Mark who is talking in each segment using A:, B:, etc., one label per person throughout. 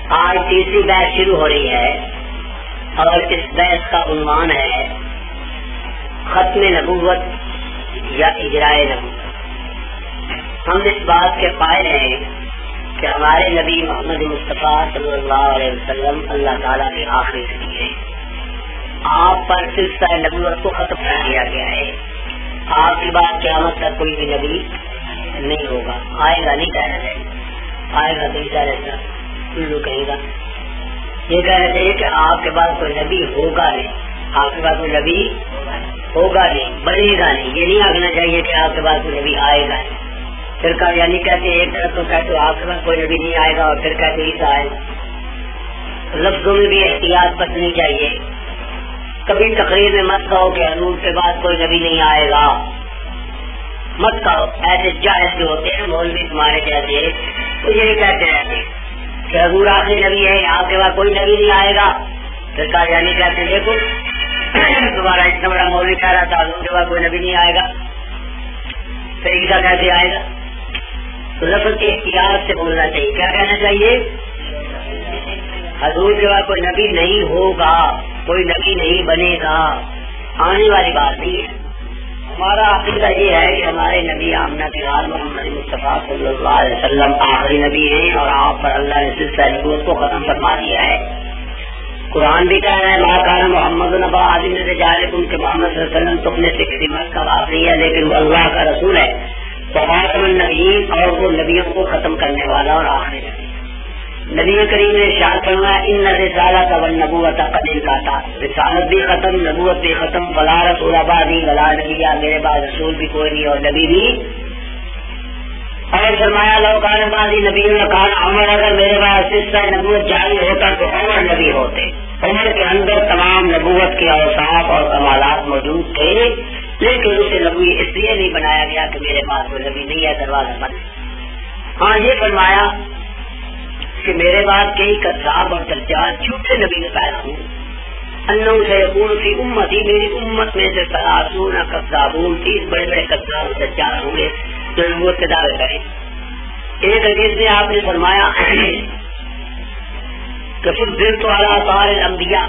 A: آج تیسری بحث شروع ہو رہی ہے اور اس بحث کا عنوان ہے ختم نبوت یا اجرائے نبوت۔ ہم اس بات کے قائل ہیں کہ ہمارے نبی محمد مصطفیٰ صلی اللہ علیہ وسلم اللہ تعالیٰ کے آخری نبی ہیں۔ آپ پر سلسلہ نبوت کو ختم کر دیا گیا ہے۔ آپ کی بات قیامت تک کوئی بھی نبی نہیں ہوگا، آئے گا نہیں کہنا چاہیے، آئے گا تو اشارے سے الو کہے گا، یہ کہنا چاہیے کہ آپ کے پاس کوئی نبی ہوگا نہیں، آپ کے پاس کوئی نبی ہوگا نہیں، بنے گا نہیں، یہ نہیں آگنا چاہیے کہ آپ کے پاس کوئی نبی آئے گا نہیں۔ پھر کا یعنی کہتے ایک طرف تو کہتے آپ کے پاس کوئی نبی نہیں آئے گا اور پھر کہتے عیسیٰ آئے گا۔ لفظوں میں بھی احتیاط برتنی چاہیے۔ کبھی تقریر میں مت کہو کہ حضور کے بعد کوئی نبی نہیں آئے گا، مت کہو۔ ایسے جاہل جو ہوتے ہیں مولوی تمہارے جیسے تو یہی کہتے ہیں کہ حضور آخری نبی ہے، آپ کے بعد کوئی نبی نہیں آئے گا۔ پھر کا یعنی کہتے ہیں دیکھو تمہارا اتنا بڑا مولوی کہہ رہا تھا حضور کے بعد کوئی نبی نہیں آئے گا، پھر عیسیٰ کیسے آئے گا؟ تو لفظ کے احتیاط سے بولنا چاہیے۔ کیا کہنا چاہیے؟ حضور کے بعد کوئی نبی نہیں ہوگا، کوئی نبی نہیں بنے گا، آنے والی بات نہیں ہے۔ ہمارا عقیدہ یہ ہے کہ ہمارے نبی آمنہ کے لال محمد مصطفیٰ صلی اللہ علیہ وسلم آخری نبی ہیں اور آپ پر اللہ نے سلسلہ نبوت کو ختم فرما دیا ہے۔ قرآن بھی کہہ رہا ہے ما کان محمد نبا عظیم رجالکم کہ محمد صلی اللہ علیہ وسلم تو اپنے سے کسی مرد کا باپ نہیں ہے لیکن وہ اللہ کا رسول ہے، تو خاتم النبیین اور وہ نبیوں کو ختم کرنے والا اور آخری نبی۔ نبی کریم نے ارشاد فرمایا ان الرسالۃ والنبوۃ قد انقطعت، رسالت بھی ختم، نبوت بھی ختم، ولا رسول بعدی ولا نبی، میرے بعد رسول بھی کوئی نہیں اور نبی بھی۔ اور فرمایا لو کان بعدی نبی لکان عمر، اگر میرے بعد سلسلہ نبوت جاری ہوتا تو عمر نبی ہوتے۔ عمر کے اندر تمام نبوت کے اوصاف اور کمالات موجود تھے، لیکن اسے نبی اس لیے نہیں بنایا گیا کہ میرے پاس کوئی نبی نہیں ہے، دروازہ بند۔ ہاں یہ فرمایا کہ میرے بعد کئی کذاب اور دجال جھوٹے نبی میں پیدا ہوں، انہوں سے یقول فی امتی، میری امت میں سے 30 کذابون، 30 بڑے بڑے کذاب اور دجال ہوں گے جو نبوت کے دعوے کریں۔ ایک حدیث میں آپ نے فرمایا کہ فضلت علی سائر الانبیاء،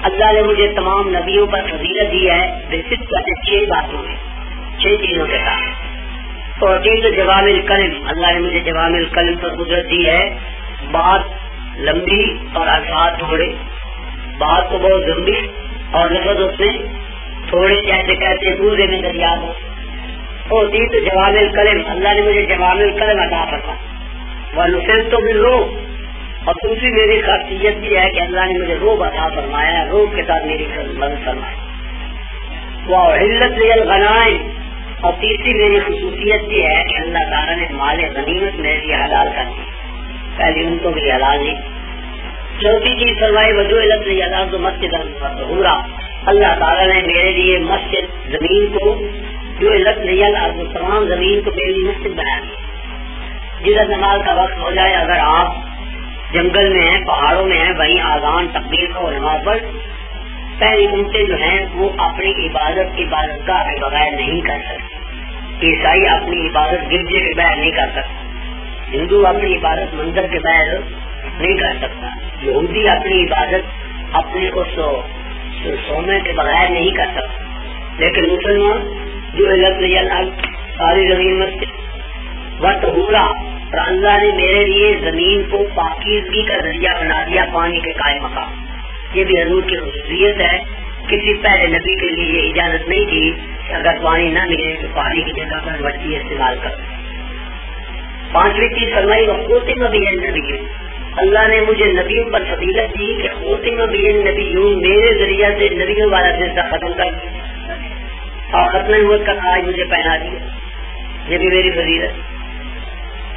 A: اللہ نے مجھے تمام نبیوں پر فضیلت دی ہے بصدق 6 باتوں میں، 6 چیزوں کے ساتھ۔ اور جوامع الکلم، اللہ نے مجھے جوامع الکلم پر قدرت دی ہے، بات لمبی اور الفاظ تھوڑے، بات کو بہت لمبی اور لفظ اس میں تھوڑے، جیسے کہتے پورے میں دریا ہو۔ اور تو جوامع الکلم، اللہ نے مجھے جوامع الکلم عطا فرمایا۔ ونصرت بالروح، اور دوسری میری خاصیت بھی ہے کہ اللہ نے مجھے روب عطا فرمایا ہے، روب کے ساتھ میری مدد فرمائی۔ وأحلت لي الغنائم، اور تیسری میری خصوصیت بھی ہے کہ اللہ تعالیٰ نے مال غنیمت میرے لیے حلال کر دی، پہلے ان کو بھی حلال نہیں۔ چوتھی چیز فرمائی وجعلت لي الأرض مسجدا وطہورا، اللہ تعالیٰ نے میرے لیے مسجد زمین کو، جعلت لي الأرض تمام زمین کو میرے لیے مسجد بنا دی۔ جدھر نماز کا وقت ہو جائے، اگر آپ جنگل میں ہیں، پہاڑوں میں ہیں، وہیں آذان تکبیر کو نماز پڑھ، پہلی امتیں جو ہیں وہ اپنی عبادت گاہ کے بغیر نہیں کر سکتی۔ عیسائی اپنی عبادت گرجے کے بغیر نہیں کر سکتا، ہندو اپنی عبادت مندر کے بغیر نہیں کر سکتا، یہودی اپنی عبادت اپنے اس سونے کے بغیر نہیں کر سکتا، لیکن مسلمان جو ساری زمین مسجد وطہورا، اور اللہ نے میرے لیے زمین کو پاکیزگی کا ذریعہ بنا دیا، پانی کے قائم مقام۔ یہ بھی حضور کی خصوصیت ہے، کسی پہلے نبی کے لیے یہ اجازت نہیں تھی کہ اگر پانی نہ ملے تو پانی کی جگہ پر مٹی استعمال کر۔ پانچویں چیز فرمائی وختم بھی نبی، اللہ نے مجھے نبیوں پر فضیلت دی کہ ختم بھی نبیوں، میرے ذریعہ سے نبیوں والا سلسلہ ختم کر اور ختم نبوت کا تاج مجھے پہنا دیا، یہ بھی میری فضیلت۔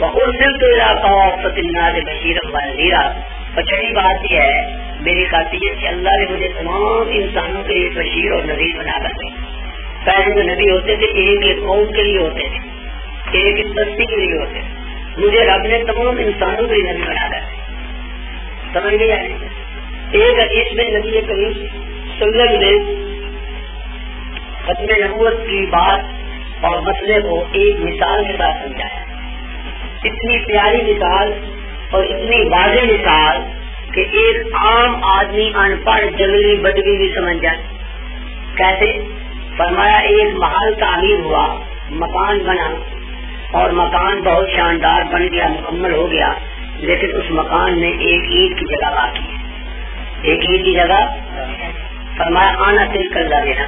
A: وَأُرْسِلْتُ إِلَىٰ كَافَّةِ النَّاسِ بَشِيرًا وَنَذِيرًا، اور چھٹی بات یہ ہے میری خاصیت کہ اللہ نے مجھے تمام انسانوں کے لیے بشیر اور نذیر بنا کر دیا۔ پہلے جو نبی ہوتے تھے ایک قوم کے لیے ہوتے تھے، ایک بستی کے لیے ہوتے تھے، مجھے رب نے تمام انسانوں کے لیے نبی بنا کر دیا۔ سمجھ گئی؟ ایک حدیث میں نبی کریم صلی اللہ علیہ وسلم نے ختم نبوت کی بات اور مسئلے کو ایک مثال کے ساتھ سمجھایا، اتنی پیاری مثال اور اتنی واضح مثال کہ ایک عام آدمی ان پڑھ جنگلی بدوی بھی سمجھ جائے. کیسے؟ فرمایا ایک محل تعمیر ہوا، مکان بنا اور مکان بہت شاندار بن گیا، مکمل ہو گیا، لیکن اس مکان میں ایک اینٹ کی جگہ باقی ہے. ایک اینٹ کی جگہ. فرمایا آنا تل کر لگے نا،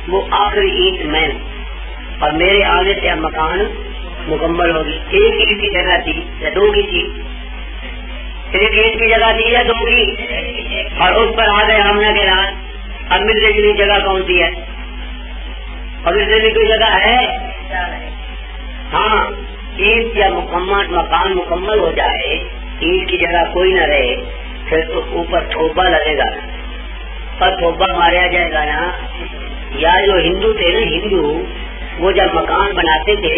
A: وہ آخری اینٹ میں اور میرے آنے سے اب مکان مکمل ہوگی. ایک اینٹ کی جگہ تھی یا دو کی تھی؟ ایک اینٹ کی جگہ تھی یا دو کی؟ اور اس پر آ گئے ہم نے کہ اب ملنے کے لیے جگہ کون سی ہے؟ اور ملنے کی کوئی جگہ ہے؟ ہاں، اینٹ یا مکان مکمل ہو جائے، اینٹ کی جگہ کوئی نہ رہے، پھر تو اوپر تھوبا لگے گا اور تھوبا مارا جائے گا نا. یا جو ہندو تھے نا، ہندو وہ جب مکان بناتے تھے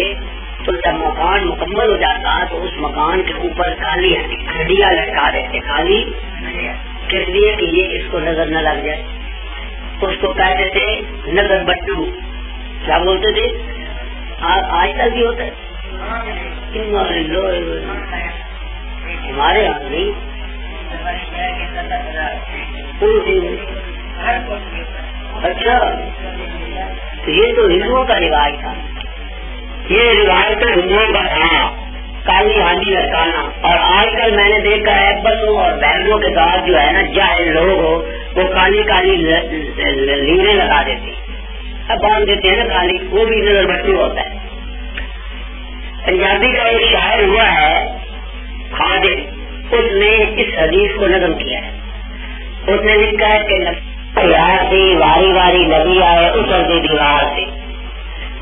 A: تو جب مکان مکمل ہو جاتا تو اس مکان کے اوپر کالی ہڈیاں لٹکا دیتے. کالی کس لیے؟ کہ یہ اس کو نظر نہ لگ جائے. اس کو کہتے تھے نظر بٹو. کیا بولتے تھے؟ آج کل بھی ہوتا ہے ہمارے یہاں نہیں. اچھا، تو یہ تو ہندوؤں کا رواج تھا. یہ رواج تو ہندوؤں کا تھا، کالی ہانڈی لٹکانا. اور آج کل میں نے دیکھا ہے بسوں اور بینگوں کے ساتھ جو ہے نا جاہل لوگ ہو وہ کالی کالی لیریں لگا دیتے، اب باندھ دیتے ہیں نا کالی، وہ بھی نظر بٹو ہوتا ہے. پنجابی کا ایک شاعر ہوا ہے خادم، اس نے اس حدیث کو نظم کیا ہے. اس نے لکھا ہے کہ سے واری واری نبی آئے اترتے دیوار سے،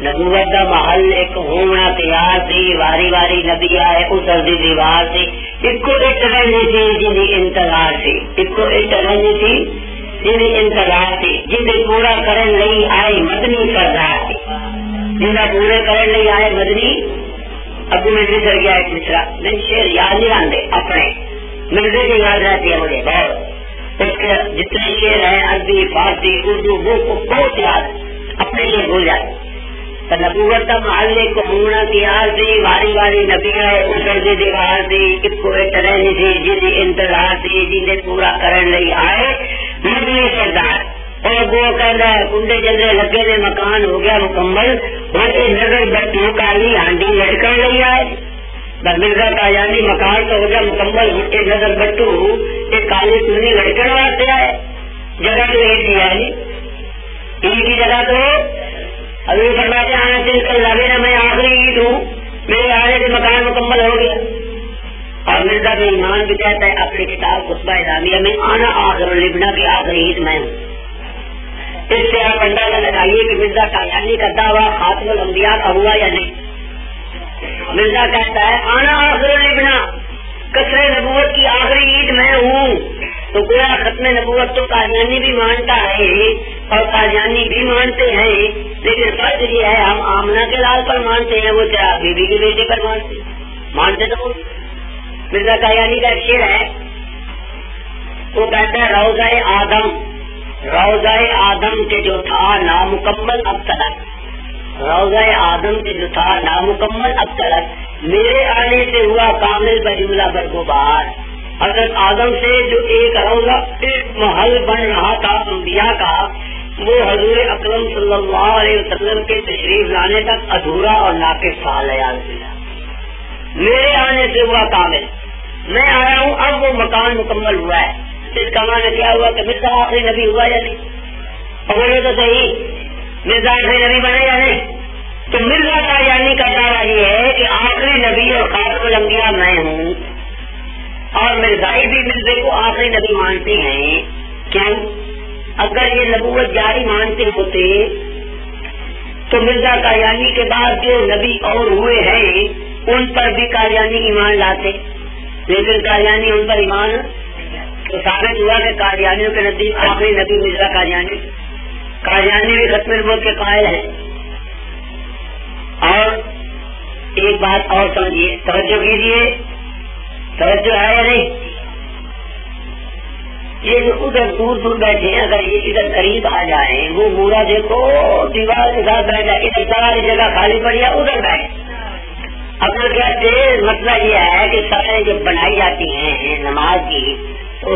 A: نبوت کا محل ایک ہونا تیار سی، واری واری نبی آئے اترتی دیوار سے. ایک کو ایک رہنی تھی جن انتظار سے، ایک کو ایک رہنی تھی جن انتظار سے، جن پورا کرن نہیں آئے مدنی سردار سے، جن پورے کرن نہیں آئے مدنی. اب میں گزر گیا ایک مصرا، میں شعر یاد نہیں آتے اپنے مرزے کے یاد رہتی ہے مجھے بہت. اس کے جتنے شعر ہیں عربی فارسی اردو وہ بہت یاد اپنے لیے بھول جاتے. نبوت کا محلے کو ہونا تیار تھی، واری واری نبی آئے اترتے دیوار تھی، اس کو رہنی تھی جن انتظار تھی، جنہیں پورا کرن نہیں آئے مدنی سردار. اور وہ کہنا ہے کنڈے جلدے لگے نے مکان ہو گیا مکمل، ویسے نظر بٹو کالی ہانڈی لٹکا نہیں آئے. مرزا کا یعنی مکان تو ہو گیا مکمل، ایک نظر بٹو ایک کالی سنی لڑکن واسطے آئے. جگہ تو ایک دیا ہے عید کی جگہ تو ابھی فرماتے آنا دل کر لگے نا، میں آخری عید ہوں، میرے آنے سے مکان مکمل ہو گیا. اور مرزا کا ایمان بھی کہتا ہے اپنی کتاب خطبہ اسلامیہ میں آنا آخر لبنا کی آخری عید میں ہوں. اس سے آپ اندازہ لگائیے کہ مرزا قادیانی کا دعویٰ خاتم الانبیاء کا ہوا یا نہیں. مرزا کہتا ہے آنا آخر لبنا، کثر نبوت کی آخری عید میں ہوں. تو گویا ختم نبوت تو قادیانی بھی مانتا ہے اور قادیانی بھی مانتے ہیں، لیکن فرق یہ ہے ہم آمنہ کے لال پر مانتے ہیں، وہ کیا بیوی کے بیٹے پر مانتے تو. مرزا قادیانی کا ایک شعر ہے، وہ کہتا ہے روضہ آدم، روضہ آدم کے جو تھا نامکمل اب تلک، روضہ آدم کے جو تھا نامکمل اب تلک، میرے آنے سے ہوا کامل بجملہ برگوبار. حضرت آدم سے جو ایک روضہ ایک محل بن رہا تھا انبیاء کا، وہ حضور اکرم صلی اللہ علیہ وسلم کے تشریف لانے تک ادھورا اور ناقص تھا. میرے آنے سے ہوا کامل، میں آیا ہوں اب وہ مکان مکمل ہوا ہے. اس کا معنی کیا ہوا کہ مرزا آخری نبی ہوا یا نہیں؟ بولے تو صحیح، مرزا آخری نبی بنے یا نہیں؟ تو مرزا کا یعنی کا دعویٰ یہ ہے کہ آخری نبی اور خاتم الانبیاء میں ہوں، اور مرزائی بھی مرزے کو آخری نبی مانتے ہیں. کیوں؟ اگر یہ نبوت جاری مانتے ہوتے تو مرزا قادیانی کے بعد جو نبی اور ہوئے ہیں ان پر بھی قادیانی ایمان لاتے، لیکن قادیانی ان پر ایمان تو ثابت ہوا کہ قادیانیوں کے نزدیک آخری نبی مرزا قادیانی. قادیانی بھی ختم نبوت کے قائل ہیں. اور ایک بات اور سمجھیے، توجہ کیجیے، توجہ ہے یا نہیں؟ یہ جو ادھر دور دور بیٹھے ہیں اگر یہ ادھر قریب آ جائیں، وہ پورا دیکھو دیوار کے ساتھ بیٹھ جائے، ادھر ساری جگہ خالی پڑی ہے ادھر بیٹھے. اگر کہتے مسئلہ یہ ہے کہ سطح جب بنائی جاتی ہیں نماز کی تو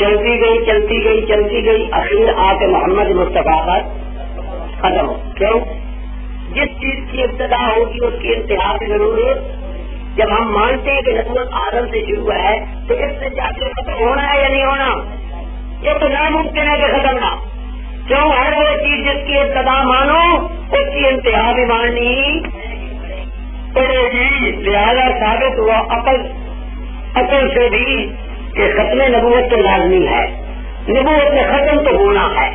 A: چلتی گئی اخیر آ کے محمد مصطفیٰ پر ختم ہو. کیوں؟ جس چیز کی ابتدا ہوگی اس کی انتہا بھی ضرور ہے. جب ہم مانتے ہیں کہ نبوت آدم سے شروع ہے تو اس سے جا کے ختم ہونا ہے یا نہیں ہونا؟ یہ تو ناممکن ہے کہ ختم نہ. کیوں؟ ہر وہ چیز جس کی ابتدا مانو اس کی انتہا بھی ماننی پڑے گی. لہٰذا ثابت ہوا عقل سے بھی کہ ختم نبوت تو لازمی ہے. نبوت میں ختم تو ہونا ہے.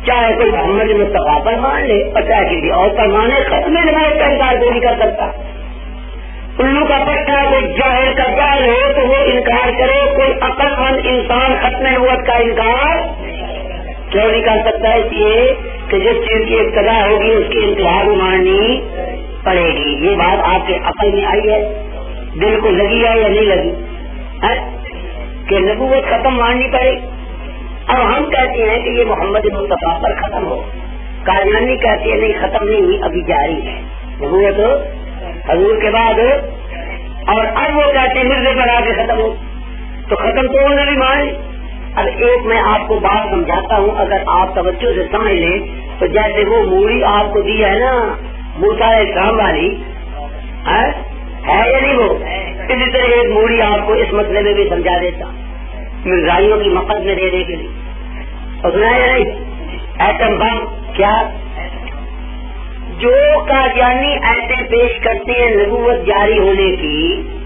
A: چاہے کوئی محمد مصطفیٰ پر مان لے اور چاہے کسی اور پر مانے، ختم نبوت کا انکار کوئی نہیں کر سکتا. الو کا پٹا کوئی جاہل کا جاہل ہو تو وہ انکار کرے، کوئی عقل مند انسان ختم نبوت کا انکار کیوں نہیں کر سکتا؟ اس لیے کہ جس چیز کی ابتدا ہوگی اس کی انتہا بھی ماننی پڑے گی. یہ بات آپ کے عقل میں آئی ہے؟ دل کو لگی ہے یا نہیں لگی کہ نبوت ختم ماننی پڑے؟ اب ہم کہتے ہیں کہ یہ محمد مصطفیٰ پر ختم ہو. قادیانی کہتے ہیں نہیں، ختم نہیں ہوئی، ابھی جاری ہے نبوت حضور کے بعد. اور اب وہ کہتے ہیں مرزے پر آ کے ختم ہو، تو ختم تو انہوں نے بھی مان لی. اب ایک میں آپ کو بات سمجھاتا ہوں، اگر آپ توجہ سے سمجھ لیں تو جیسے وہ موڑی آپ کو دی ہے نا موسیٰ علیہ السلام والی، ہے یا نہیں؟ وہ اسی طرح ایک موڑی آپ کو اس مسئلے میں بھی سمجھا دیتا مرزائیوں کی مقصد میں دینے کے لیے. اور سنا یا نہیں؟ ایٹم بم کیا جو قادیانی ایسے پیش کرتے ہیں نبوت جاری ہونے کی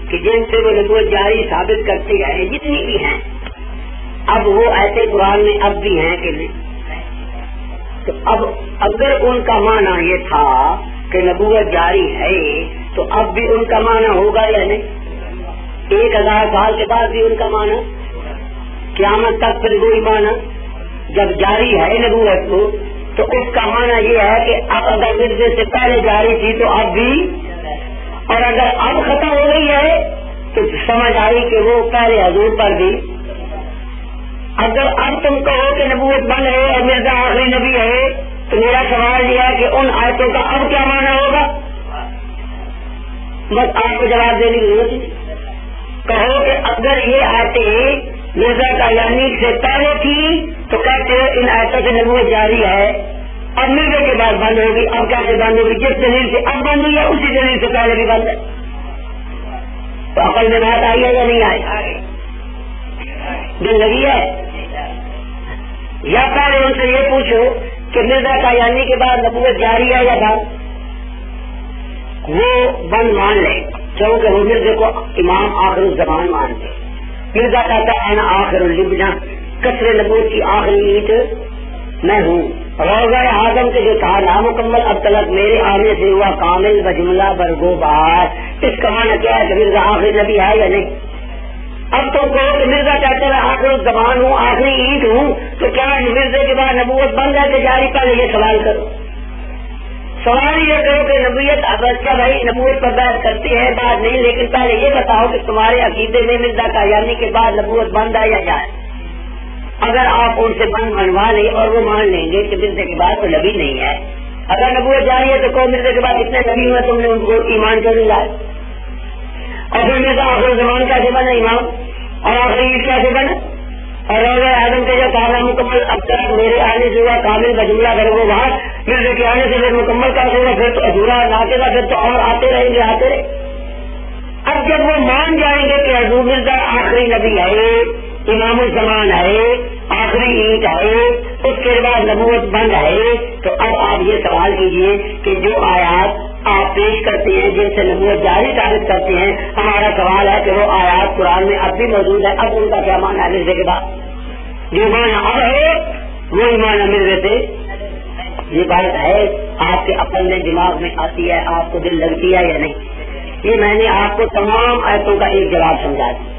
A: کہ جن سے وہ نبوت جاری ثابت کرتے ہیں جتنی بھی ہیں، اب وہ ایسے قرآن میں اب بھی ہیں کہ نہیں؟ تو اب اگر ان کا معنی یہ تھا کہ نبوت جاری ہے تو اب بھی ان کا معنی ہوگا یا نہیں؟ 1000 سال کے بعد بھی ان کا معنی، قیامت تک پھر وہی معنی. جب جاری ہے نبوت کو تو اس کا معنی یہ ہے کہ اب اگر مرزے سے پہلے جاری تھی تو اب بھی، اور اگر اب ختم ہو گئی ہے تو سمجھ آئی کہ وہ پہلے حضور پر بھی. اگر اب تم کہو کہ نبوت بند ہے اور مرزا آخری نبی ہے تو میرا سوال یہ ہے کہ ان آیتوں کا اب کیا معنی ہوگا؟ بس آپ کو جواب دینے کی ضرورت نہیں. کہو کہ اگر یہ آیتیں مرزا قادیانی سے پہلے تھی تو کہتے ان آیتوں سے نبوت جاری ہے، اب مرزے کے بعد بند ہوگی. اب کیسے بند ہوگی؟ جس دلیل سے اب بند ہوئی ہے اسی دلیل سے پہلے بھی بند ہے. تو عقل میں بات آئی ہے یا نہیں آئی؟ دل لگی ہے؟ یا پہلے ان سے یہ پوچھو کہ مرزا قادیانی کے بعد نبوت جاری ہے یا بند؟ وہ بند مان لے کیونکہ وہ مرزے کو امام آخر الزمان مانتے. مرزا کہتا ہے انا آخر البنا، کثر نبوت کی آخری اینٹ میں ہوں. روزہ آدم کے جو تھا نامکمل اب تلک میرے آنے سے ہوا کامل بجملہ برگو بار. اس کا معنی کیا ہے کہ مرزا آخری نبی ہے یا نہیں؟ اب تو کہو کہ مرزا کہتے ہیں آخر الزمان ہوں، آخری اینٹ ہوں، تو کیا مرزے کے بعد نبوت بند ہے کہ جاری؟ پہلے یہ سوال کرو. سوال یہ کرو کہ نبوت اچھا بھائی نبوت پر بات کرتی ہے بات نہیں، لیکن پہلے یہ بتاؤ کہ تمہارے عقیدے میں مرزا قادیانی کے بعد نبوت بند ہے یا جائے؟ اگر آپ ان سے بند منوا لیں اور وہ مان لیں گے کہ مرزے کے بعد تو نبی نہیں ہے، اگر نبوت جاری ہے تو کوئی مرزے کے بعد اتنے نبی ہوئے تم نے ان کو ایمان کیوں نہیں لائے؟ اور پھر مرزا آخر زمان کیسے بنا امام اور آخری عید کیسے بنا؟ اور روزہ آدم کے جو کامل مکمل اب تک میرے آنے سے ہوا کامل بجملہ کر وہ وہاں مرزے کے آنے سے پھر مکمل کا ہوگا، پھر تو ادھورا ناچے گا، پھر تو اور آتے رہیں گے آتے رہے. اب جب وہ مان جائیں گے کہ حضور مرزا آخری نبی ہے، امام الزمان ہے، آخری اینٹ ہے، اس کے بعد نبوت بند ہے، تو اب آپ یہ سوال کیجئے کہ جو آیات آپ پیش کرتے ہیں جن سے نبوت جاری ثابت کرتے ہیں، ہمارا سوال ہے کہ وہ آیات قرآن میں اب بھی موجود ہے، اب ان کا کیا معنی ہے مرزے کے بعد؟ جو معنی اب ہے وہی معنی مرزے سے. یہ بات ہے آپ کے عقل میں دماغ میں آتی ہے، آپ کو دل لگتی ہے یا نہیں؟ یہ میں نے آپ کو تمام آیتوں کا ایک جواب سمجھا دیا.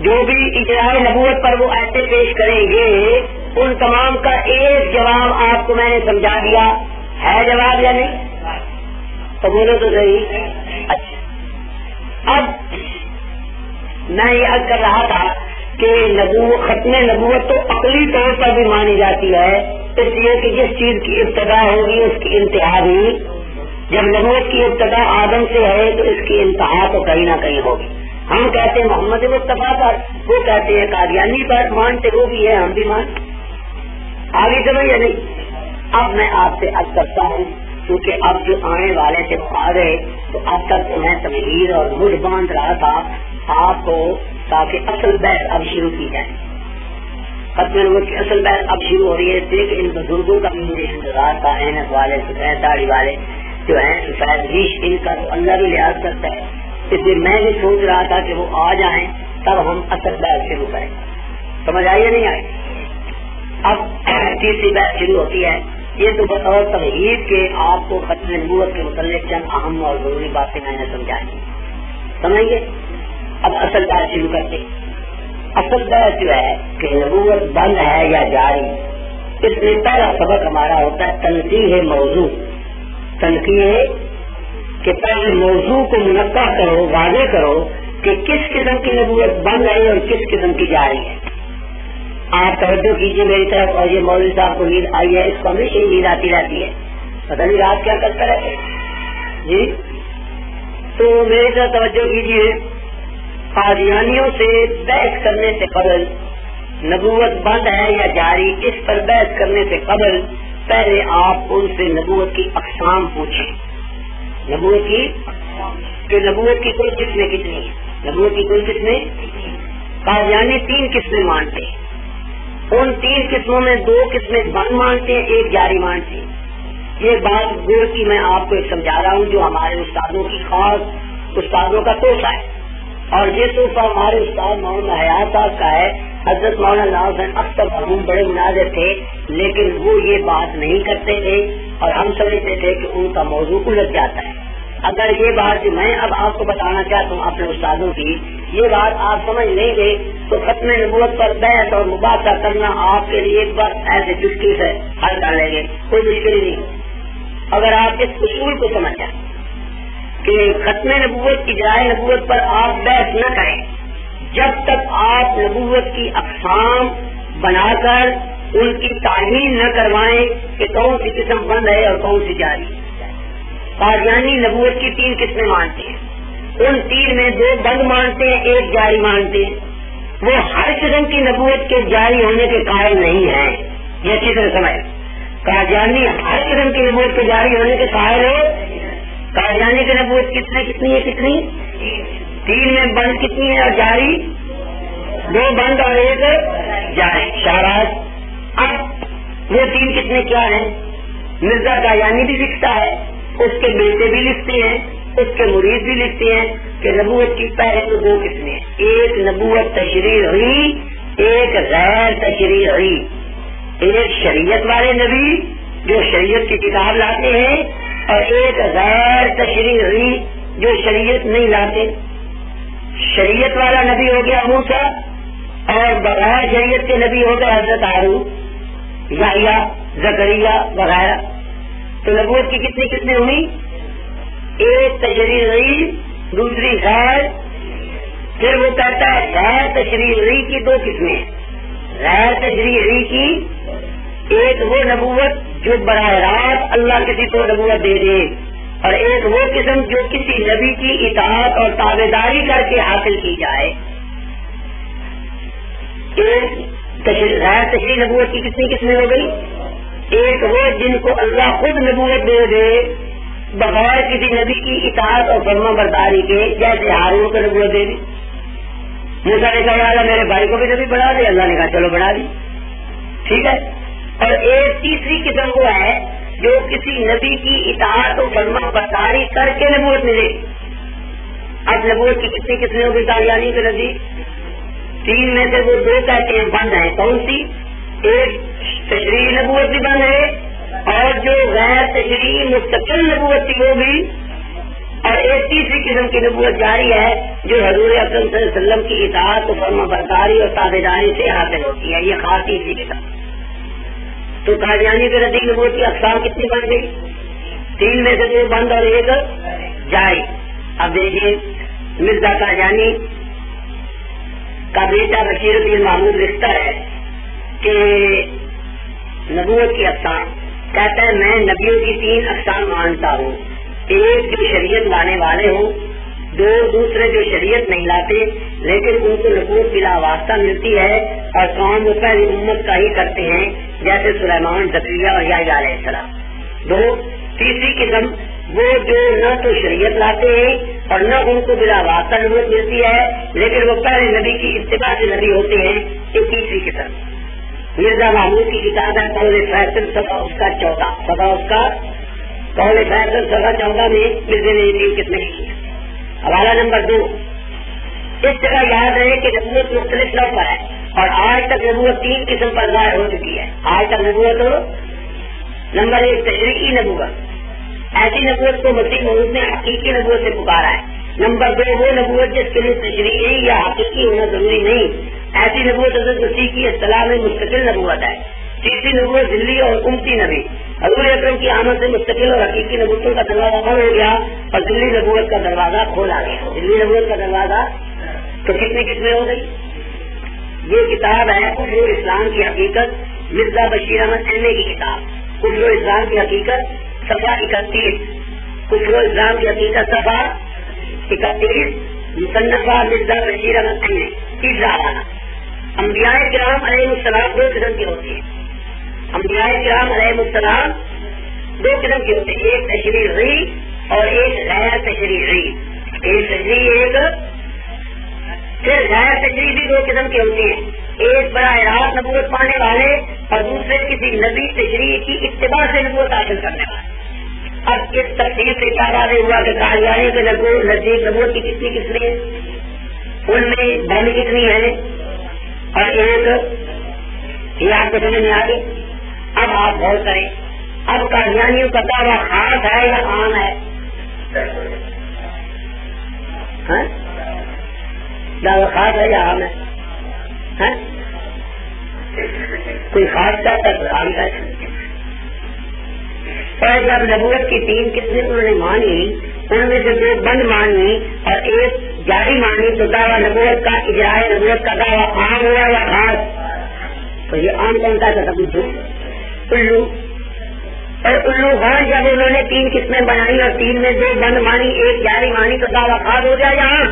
A: جو بھی اجراء نبوت پر وہ ایسے پیش کریں گے ان تمام کا ایک جواب آپ کو میں نے سمجھا دیا. ہے جواب یا نہیں؟ تو بولو تو صحیح. اچھا اب میں یہ عرض کر رہا تھا کہ ختم نبوت تو عقلی طور پر بھی مانی جاتی ہے، اس لیے کہ جس چیز کی ابتدا ہوگی اس کی انتہا بھی. جب نبوت کی ابتدا آدم سے ہے تو اس کی انتہا تو کہیں نہ کہیں ہوگی. ہم کہتے ہیں محمد مصطفیٰ پر، وہ کہتے ہیں قادیانی پر، مانتے وہ بھی ہے ہم بھی مان. آگے سمجھ یا نہیں؟ اب میں آپ سے عرض کرتا ہوں کیونکہ اب جو آنے والے تھے وہ آ گئے، تو اب تک میں تمہید اور مجھ باندھ رہا تھا آپ کو تاکہ اصل بحث اب شروع کی جائے. ختم نبوت کی اصل بحث اب شروع ہو رہی ہے. دیکھ ان بزرگوں کا بھی مجھے انتظار تھا، اینک والے سفید داڑھی والے جو ہیں سفید ریش، ان کا تو اللہ بھی لحاظ کرتا ہے. اس لیے میں بھی سوچ رہا تھا کہ وہ آ جائیں تب ہم اصل بحث شروع کریں. سمجھ آئی یا نہیں آئی؟ اب تیسری بحث شروع ہوتی ہے. یہ تو بطور تمہید کے آپ کو ختم نبوت کے متعلق چند اہم اور ضروری باتیں میں نے سمجھائی. سمجھ گئے؟ اب اصل بحث شروع کرتے. اصل بحث جو ہے کہ نبوت بند ہے یا جاری، اس میں پہلا سبق ہمارا ہوتا ہے تنقیح موضوع. تنقیح کہ پہلے موضوع کو منقع کرو، واضح کرو کہ کس قسم کی نبوت بند ہے اور کس قسم کی جاری ہے. آپ توجہ کیجیے میری طرف. اور یہ مولوی صاحب کو نیند آئی ہے، اس کو ہمیشہ نیند آتی رہتی ہے، پتہ نہیں رات کیا کرتا رہتے جی. تو میری طرف توجہ کیجیے. قادیانیوں سے بحث کرنے سے قبل نبوت بند ہے یا جاری، اس پر بحث کرنے سے قبل پہلے آپ ان سے نبوت کی اقسام پوچھیں. نبوت کی کہ نبوت کی کل قسمیں کتنی ہیں؟ نبوت کی کل قسمیں قادیانی 3 قسمیں مانتے ہیں. ان 3 قسموں میں 2 قسمیں بند مانتے ہیں، 1 جاری مانتے ہیں. یہ بات گور کی میں آپ کو سمجھا رہا ہوں جو ہمارے استادوں کی خاص استادوں کا توحفہ ہے. اور یہ توحفہ ہمارے استاد مولانا حیات صاحب کا ہے. حضرت مولانا حسین اختر مرحوم بڑے مناظر تھے، لیکن وہ یہ بات نہیں کرتے تھے اور ہم سمجھتے تھے کہ ان کا موضوع الجھ جاتا ہے. اگر یہ بات جو میں اب آپ کو بتانا چاہتا ہوں اپنے استادوں کی، یہ بات آپ سمجھ لیں گے تو ختم نبوت پر بحث اور مباحثہ کرنا آپ کے لیے ایک بار ایسے چٹکی سے حل کر لیں گے، کوئی مشکل ہی نہیں. اگر آپ اس اصول کو سمجھ جائیں کہ ختم نبوت کی جائے نبوت پر آپ بحث نہ کریں جب تک آپ نبوت کی اقسام بنا کر ان کی تعین نہ کروائیں کہ کون سی قسم بند ہے اور کون سی جاری. قادیانی نبوت کی 3 قسمیں مانتے ہیں. ان 3 میں 2 بند مانتے ہیں، 1 جاری مانتے ہیں. وہ ہر قسم کی نبوت کے جاری ہونے کے قائل نہیں ہیں. یہ اچھی طرح سمجھ. قادیانی ہر قسم کی نبوت کے جاری ہونے کے قائل ہو. قادیانی کی نبوت کتنی ہے؟ کتنی 3 میں بند کتنی ہے اور جاری 2 بند اور 1 جاری. شہراز اب وہ 3 قسمیں کیا ہیں؟ مرزا قادیانی بھی لکھتا ہے، اس کے بیٹے بھی لکھتے ہیں، اس کے مرید بھی لکھتے ہیں کہ نبوت کی پہلے تو 2 قسمیں ہیں. ایک نبوت تشریعی، ایک غیر تشریعی. ایک شریعت والے نبی جو شریعت کی کتاب لاتے ہیں اور ایک غیر تشریعی جو شریعت نہیں لاتے. شریعت والا نبی ہو گیا موسیٰ اور بغیر شریعت کے نبی ہو گیا حضرت ہارون، یحییٰ، زکریا وغیرہ. تو نبوت کی کتنی قسمیں ہوئی؟ ایک تشریعی، دوسری غیر. پھر وہ کہتا ہے غیر تشریعی کی 2 قسمیں. غیر تشریعی کی ایک وہ نبوت جو براہ راست اللہ کسی کو نبوت دے دے، اور ایک وہ قسم جو کسی نبی کی اطاعت اور تابعداری کر کے حاصل کی جائے. ایک غیر تشریعی نبوت کی کتنی قسمیں ہو گئی؟ ایک وہ جن کو اللہ خود نبوت دے دے بغیر کسی نبی کی اطاعت اور فرما برداری کے، جیسے ہارون کو نبوت دے دی. موسیٰ نے کہا میرے بھائی کو بھی نبی بنا دے، اللہ نے کہا چلو بنا دی، ٹھیک ہے. اور ایک تیسری قسم وہ ہے جو کسی نبی کی اطاعت اور فرما برداری کر کے نبوت ملے. اب نبوت کی کتنی قسمیں ہوگی قادیانی کے نزدیک؟ 3 میں سے وہ 2 کہتے ہیں بند ہیں. کون سی؟ ایک تشریعی نبوت بھی بند ہے اور جو غیر تشریعی مستقل نبوت تھی وہ بھی، اور ایک تیسری قسم کی نبوت جاری ہے جو حضور اکرم صلی اللہ علیہ وسلم کی اطاعت و فرما برداری اور تابعداری سے حاصل ہوتی ہے. یہ خاص تیسری قسم. تو قادیانی کے نزدیک نبوت کی اقسام کتنی بن گئی؟ 3 میں سے 2 بند اور 1 جاری. اب دیکھیے مرزا قادیانی کا بیٹا بشیر الدین محمود لکھتا ہے کہ نبوت کی اقسام کہتا ہے میں نبیوں کی 3 اقسام مانتا ہوں. ایک جو شریعت لانے والے ہوں، دو دوسرے جو شریعت نہیں لاتے لیکن ان کو نبوت بلا واسطہ ملتی ہے اور کام وہ پہلی امت کا ہی کرتے ہیں، جیسے سلیمان، زکریا اور یحییٰ علیہ السلام. دو. تیسری قسم وہ جو نہ تو شریعت لاتے ہیں اور نہ ان کو بلا واسطہ نبوت ملتی ہے لیکن وہ پہلے نبی کی اتباع سے نبی ہوتے ہیں. یہ تیسری قسم. مرزا محمود کی کتاب ہے قول فیصل صفحہ اس کا 14 قول فیصل صفحہ 14 میں مرزا نے یہ قسمیں کی. حوالہ نمبر 2. اس جگہ یاد رہے کہ نبوت مختلف لوگ پر ہے اور آج تک نبوت 3 قسم پر ظاہر ہو چکی ہے. آج تک نبوت نمبر 1 تشریعی نبوت، ایسی نبوت کو مسیح موعود نے حقیقی نبوت سے پکارا ہے. نمبر 2 وہ نبوت جس کے لیے تشریعی یا حقیقی ہونا ضروری نہیں، ایسی نبوت حضرت مسیح کی اصطلاح میں مستقل نبوت ہے. تیسری نبوت ذلی اور امتی نبی، حضور اکرم کی آمد سے مستقل اور حقیقی نبوتوں کا دروازہ بند ہو گیا اور ذلی نبوت کا دروازہ کھولا گیا. ذلی نبوت کا دروازہ تو کتنی قسمیں ہو گئی. یہ کتاب ہے کفر اسلام کی حقیقت، مرزا بشیر احمد احمد کی کتاب کفر اسلام کی حقیقت صفحہ 31. کفر اسلام کی حقیقت صفحہ 31. مصنفہ مرزا بشیر احمد احمد. تیسرا حوالہ. انبیاء کرام علیہ السلام 2 قسم کی ہوتی ہیں. انبیاء کرام علیہ السلام 2 قسم کی ہوتی ہیں، ایک تشریعی اور ایک غیر تشریعی. ایک تشریعی ایک پھر غیر تشریعی بھی 2 قسم کی ہوتی ہیں، ایک براہ راست نبوت پانے والے اور دوسرے کسی نبی تشریعی کی اتباع سے نبوت حاصل کرنے والے. اب اس تفصیل سے کیا واضح ہوا کہ قادیانی کے نزدیک نبوت کی کتنی قسمیں ہیں، ان میں بہن کتنی ہے اور ایک یہ آپ کو سمجھ میں آ گئی. اب آپ غور کریں، اب قادیانیوں کا دعویٰ خاص ہے یا عام ہے؟ دعویٰ خاص ہے یا عام ہے؟ کوئی خاص چاہتا ہے عام کا. اور جب نبوت کی 3 قسمیں انہوں نے مانی، ان میں سے 2 بند مانی اور ایک جاری مانی، تو دعویٰ نبوت کا اجرائے نبوت کا دعویٰ عام ہوا یا خاص؟ تو یہ عام کون سا تھا؟ الو. اور الو خان جب انہوں نے 3 قسمیں بنائی اور 3 میں 2 بند مانی ایک جاری مانی تو دعویٰ خاص ہو جائے یا عام؟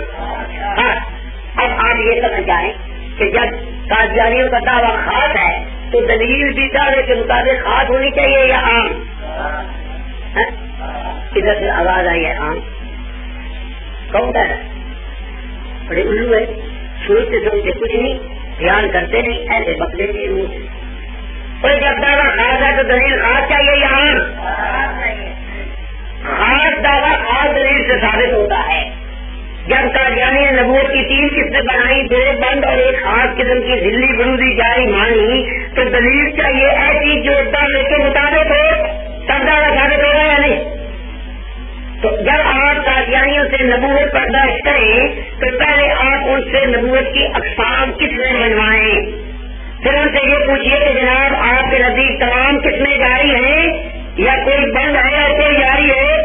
A: اب آپ یہ سمجھ جائیں کہ جب قادیانیوں کا دعویٰ خاص ہے تو دلیل بھی دعوے کے مطابق خاص ہونی چاہیے یا عام؟ ادھر سے آواز آئی ہے عام. کون ہے؟ بڑے الو ہے، سوچتے سوچتے کچھ نہیں، دھیان کرتے نہیں، ایسے بکلے کے منہ سے. اور جب دعویٰ خاص ہے تو دلیل خاص چاہیے یا عام؟ خاص دعویٰ خاص دلیل سے ثابت ہوتا ہے. جب قادیانی نے نبوت کی 3 قسمیں بنائی، 2 بند اور ایک خاص قسم کی ذلی برودی جاری مانی، تو دلیل چاہیے ایسی جو دعوے کے مطابق ہو، تب دعویٰ ثابت ہوگا یا نہیں؟ تو جب آپ قادیانیوں سے نبوت برداشت کریں تو پہلے آپ ان سے نبوت کی اقسام قسمیں بنوائیں، پھر ان سے یہ پوچھیے کہ جناب آپ کے نزدیک تمام قسمیں جاری ہیں یا کوئی بند ہے یا کوئی جاری ہے،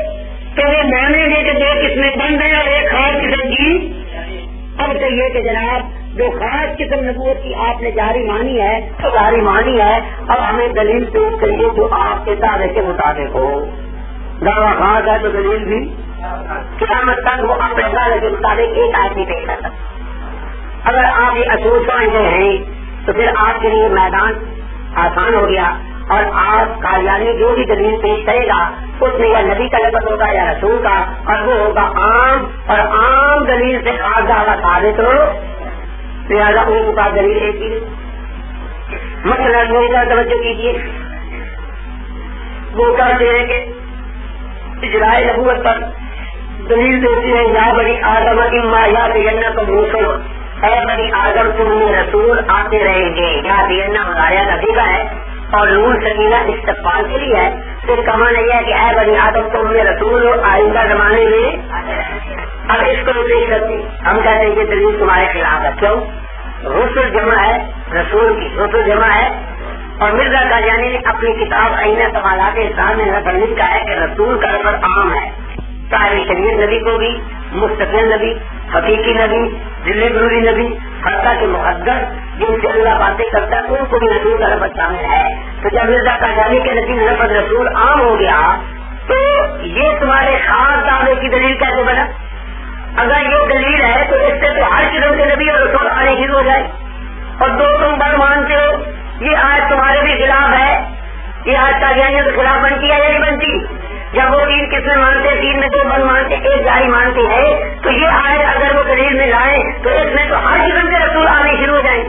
A: تو وہ مانیں گے کہ 2 قسمیں بند ہیں اور ایک خاص قسم کی. اب تو یہ کہ جناب جو خاص قسم نبوت کی آپ نے جاری مانی ہے تو جاری مانی ہے، اب ہمیں دلیل پیش کریے جو آپ کے دعوے کے مطابق ہو. دعویٰ خاص ہے تو دلیل بھی قیامت تک وہ اپنے دعوے کے مطابق ایک آدمی پیش کر سکتا. اگر آپ یہ اصول سمجھتے ہیں تو پھر آپ کے لیے میدان آسان ہو گیا اور آپ قادیانی جو بھی دلیل پیش کرے گا اس میں یا نبی کا لفظ ہوگا یا رسول کا، اور وہ ہوگا عام، اور عام دلیل سے خاص دعویٰ ثابت ہو، لہٰذا ان کا دلیل ایک ہی. مثلا کا توجہ کیجیے، وہ کہتے ہیں کہ اجرائے نبوت پر دلیل دیتی ہے یا بنی آدم اما یا بینکم رسل، اے بنی آدم تم میں رسول آتے رہیں گے. یا بینا مظاہرہ نبی کا ہے اور نون سکینہ استقبال کے لیے ہے. پھر کہا نہیں ہے کہ اے بنی آدم تم میں رسول ہو آئندہ زمانے میں. اب اس کو پیش کرتے ہم کہتے ہیں کہ دلیل تمہارے خلاف ہے. کیوں؟ رسول جمع ہے رسول کی، رسول جمع ہے. اور مرزا قادیانی نے اپنی کتاب آئینہ کمالات اسلام میں لکھا ہے کہ رسول کا لفظ عام ہے. صاحب شریعت نبی کو بھی، مستقل نبی، حقیقی نبی، ذلی بروری نبی، حتیٰ کے مقدس جن سے اللہ باتیں کرتا ہے ان کو بھی رسول کا لفظ شامل ہے. تو جب مرزا قادیانی کے نبی لفظ رسول عام ہو گیا تو یہ تمہارے خاص دعوے کی دلیل کیسے بنا؟ اگر یہ دلیل ہے تو اس سے تو ہر قسم کے نبی اور رسول آنے شروع ہو جائے. اور دو تم بڑھ مانتے ہو, یہ آج تمہارے بھی خلاف ہے. یہ آج قادیانیوں کے خلاف بنتی ہے یا نہیں بنتی؟ جب وہ 3 قسمیں مانتے, 3 میں 2 بڑھ مانتے, 1 جاری مانتے ہیں, تو یہ آج اگر وہ دلیل میں لائیں تو اس میں تو ہر قسم کے رسول آنے شروع ہو جائیں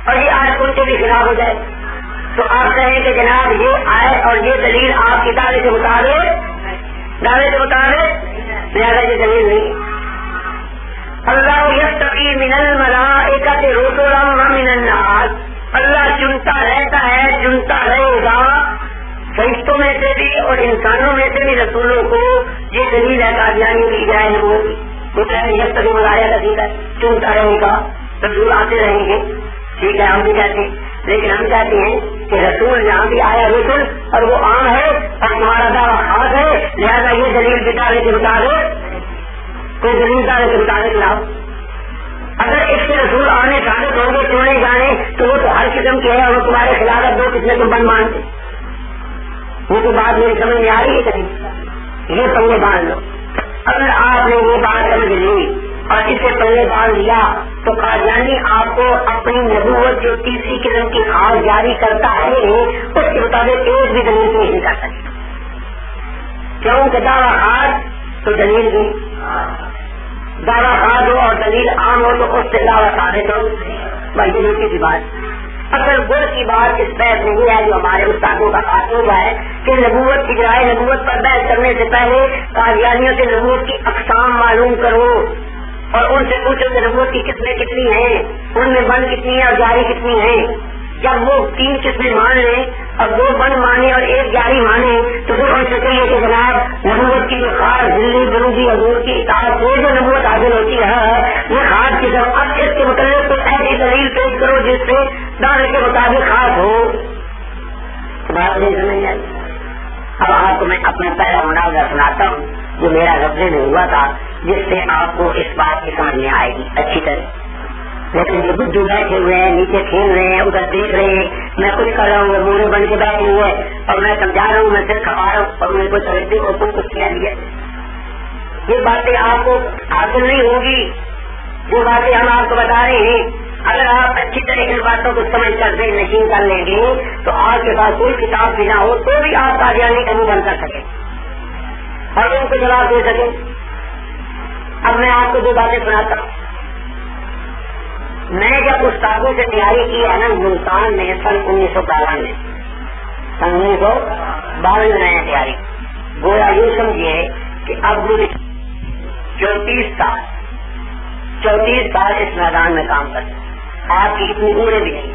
A: اور یہ آج ان کے بھی خلاف ہو جائے. تو آپ کہیں کہ جناب یہ آئے اور یہ دلیل آپ کی دعوے کے مطابق لہذا یہ دلیل نہیں. اللہ یستقی من الملائکۃ رسلا ومن الناس, اللہ چنتا رہتا ہے, چنتا رہے گا فرشتوں میں سے بھی اور انسانوں میں سے بھی رسولوں کو. یہ دلیل ہے قادیانی کی جائے نبوت. وہ کہتے ہیں یستقی ملائکہ کا ٹھیک ہے, چنتا رہے گا, رسول آتے رہیں گے, ٹھیک ہے ہم بھی کہتے ہیں. لیکن ہم کہتے ہیں کہ رسول جہاں بھی آیا رسول اور وہ عام ہے اور تمہارا دعویٰ خاص ہے, لہذا یہ دلیل بتانے کے مطابق کوئی دلیل دعوے کے مطابق لاؤ. اگر اس کے رسول آنے ثابت ہوں گے چنے جانے تو وہ تو ہر قسم کے ہے اور وہ تمہارے خلاف 2 قسمیں تم بند مانتے. یہ تو بات میری سمجھ میں آ رہی ہے کہیں؟ یہ پلے باندھ لو. اگر آپ نے یہ بات سمجھ لی اور اس سے پلے باندھ لیا تو قادیانی آپ کو اپنی نبوت جو تیسری قسم کی خاص جاری کرتا ہے اس کے مطابق ایک بھی دلیل پیش نہیں کر سکتا. کیوں کہ دعویٰ خاص تو دلیل بھی, دعویٰ خاص ہو اور دلیل عام ہو تو اس سے دعویٰ ثابت ہو. بھائی دلیل کی بات اصل گر کی بات اس بحث نہیں ہے جو ہمارے استادوں کا خاص ہوا ہے کہ نبوت کی جرائے نبوت پر بحث کرنے سے پہلے قادیانیوں سے نبوت کی اقسام معلوم کرو اور ان سے پوچھو کہ نبوت کی قسمیں کتنی ہیں, ان میں بند کتنی ہے اور جاری کتنی ہے. جب وہ 3 قسمیں مان لیں اور 2 بند مانے اور 1 جاری مانے تو پھر ان سے کہیے کہ جناب نبوت کی جو خاص دلی بروزی حضور کی اطاعت سے جو نبوت حاصل ہوتی ہے وہ خاص قسم. اب اس کے متعلق کوئی ایسی دلیل پیش کرو جس سے دعوے کے مطابق خاص ہو. بات نہیں سمجھ آئی. اب آپ کو میں اپنا پہلا مناظرہ سناتا ہوں جو میرا قبضے میں ہوا تھا, جس سے آپ کو اس بات کی سمجھ میں آئے گی اچھی طرح. لیکن جو بدھو بیٹھے ہوئے ہیں, نیچے کھیل رہے ہیں, ادھر دیکھ رہے ہیں, میں کچھ کر رہا ہوں, وہ مورے بن کے بیٹھے ہوئے اور میں سمجھا رہا ہوں, میں صرف کھا رہا ہوں اور میرے کو سمجھتے اور کچھ کیا دیا. یہ باتیں آپ کو حاصل نہیں ہوگی جو باتیں ہم آپ کو بتا رہے ہیں. اگر آپ اچھی طرح ان باتوں کو سمجھ کر ذہن نشین کر لیں گے تو آپ کے پاس کوئی کتاب بھی نہ ہو تو بھی آپ قادیانی کا منہ بن کر سکیں اور ان کو جواب دے سکیں. اب میں آپ کو 2 باتیں سناتا ہوں. میں جب استادوں سے تیاری کی ہے نا ملتان میں سن 1952 میں, سن 1952 میں نے تیاری, گویا یہ سمجھیے کہ اب مجھے 34 سال اس میدان میں کام کرتے. آپ کی اتنی عمریں بھی نہیں.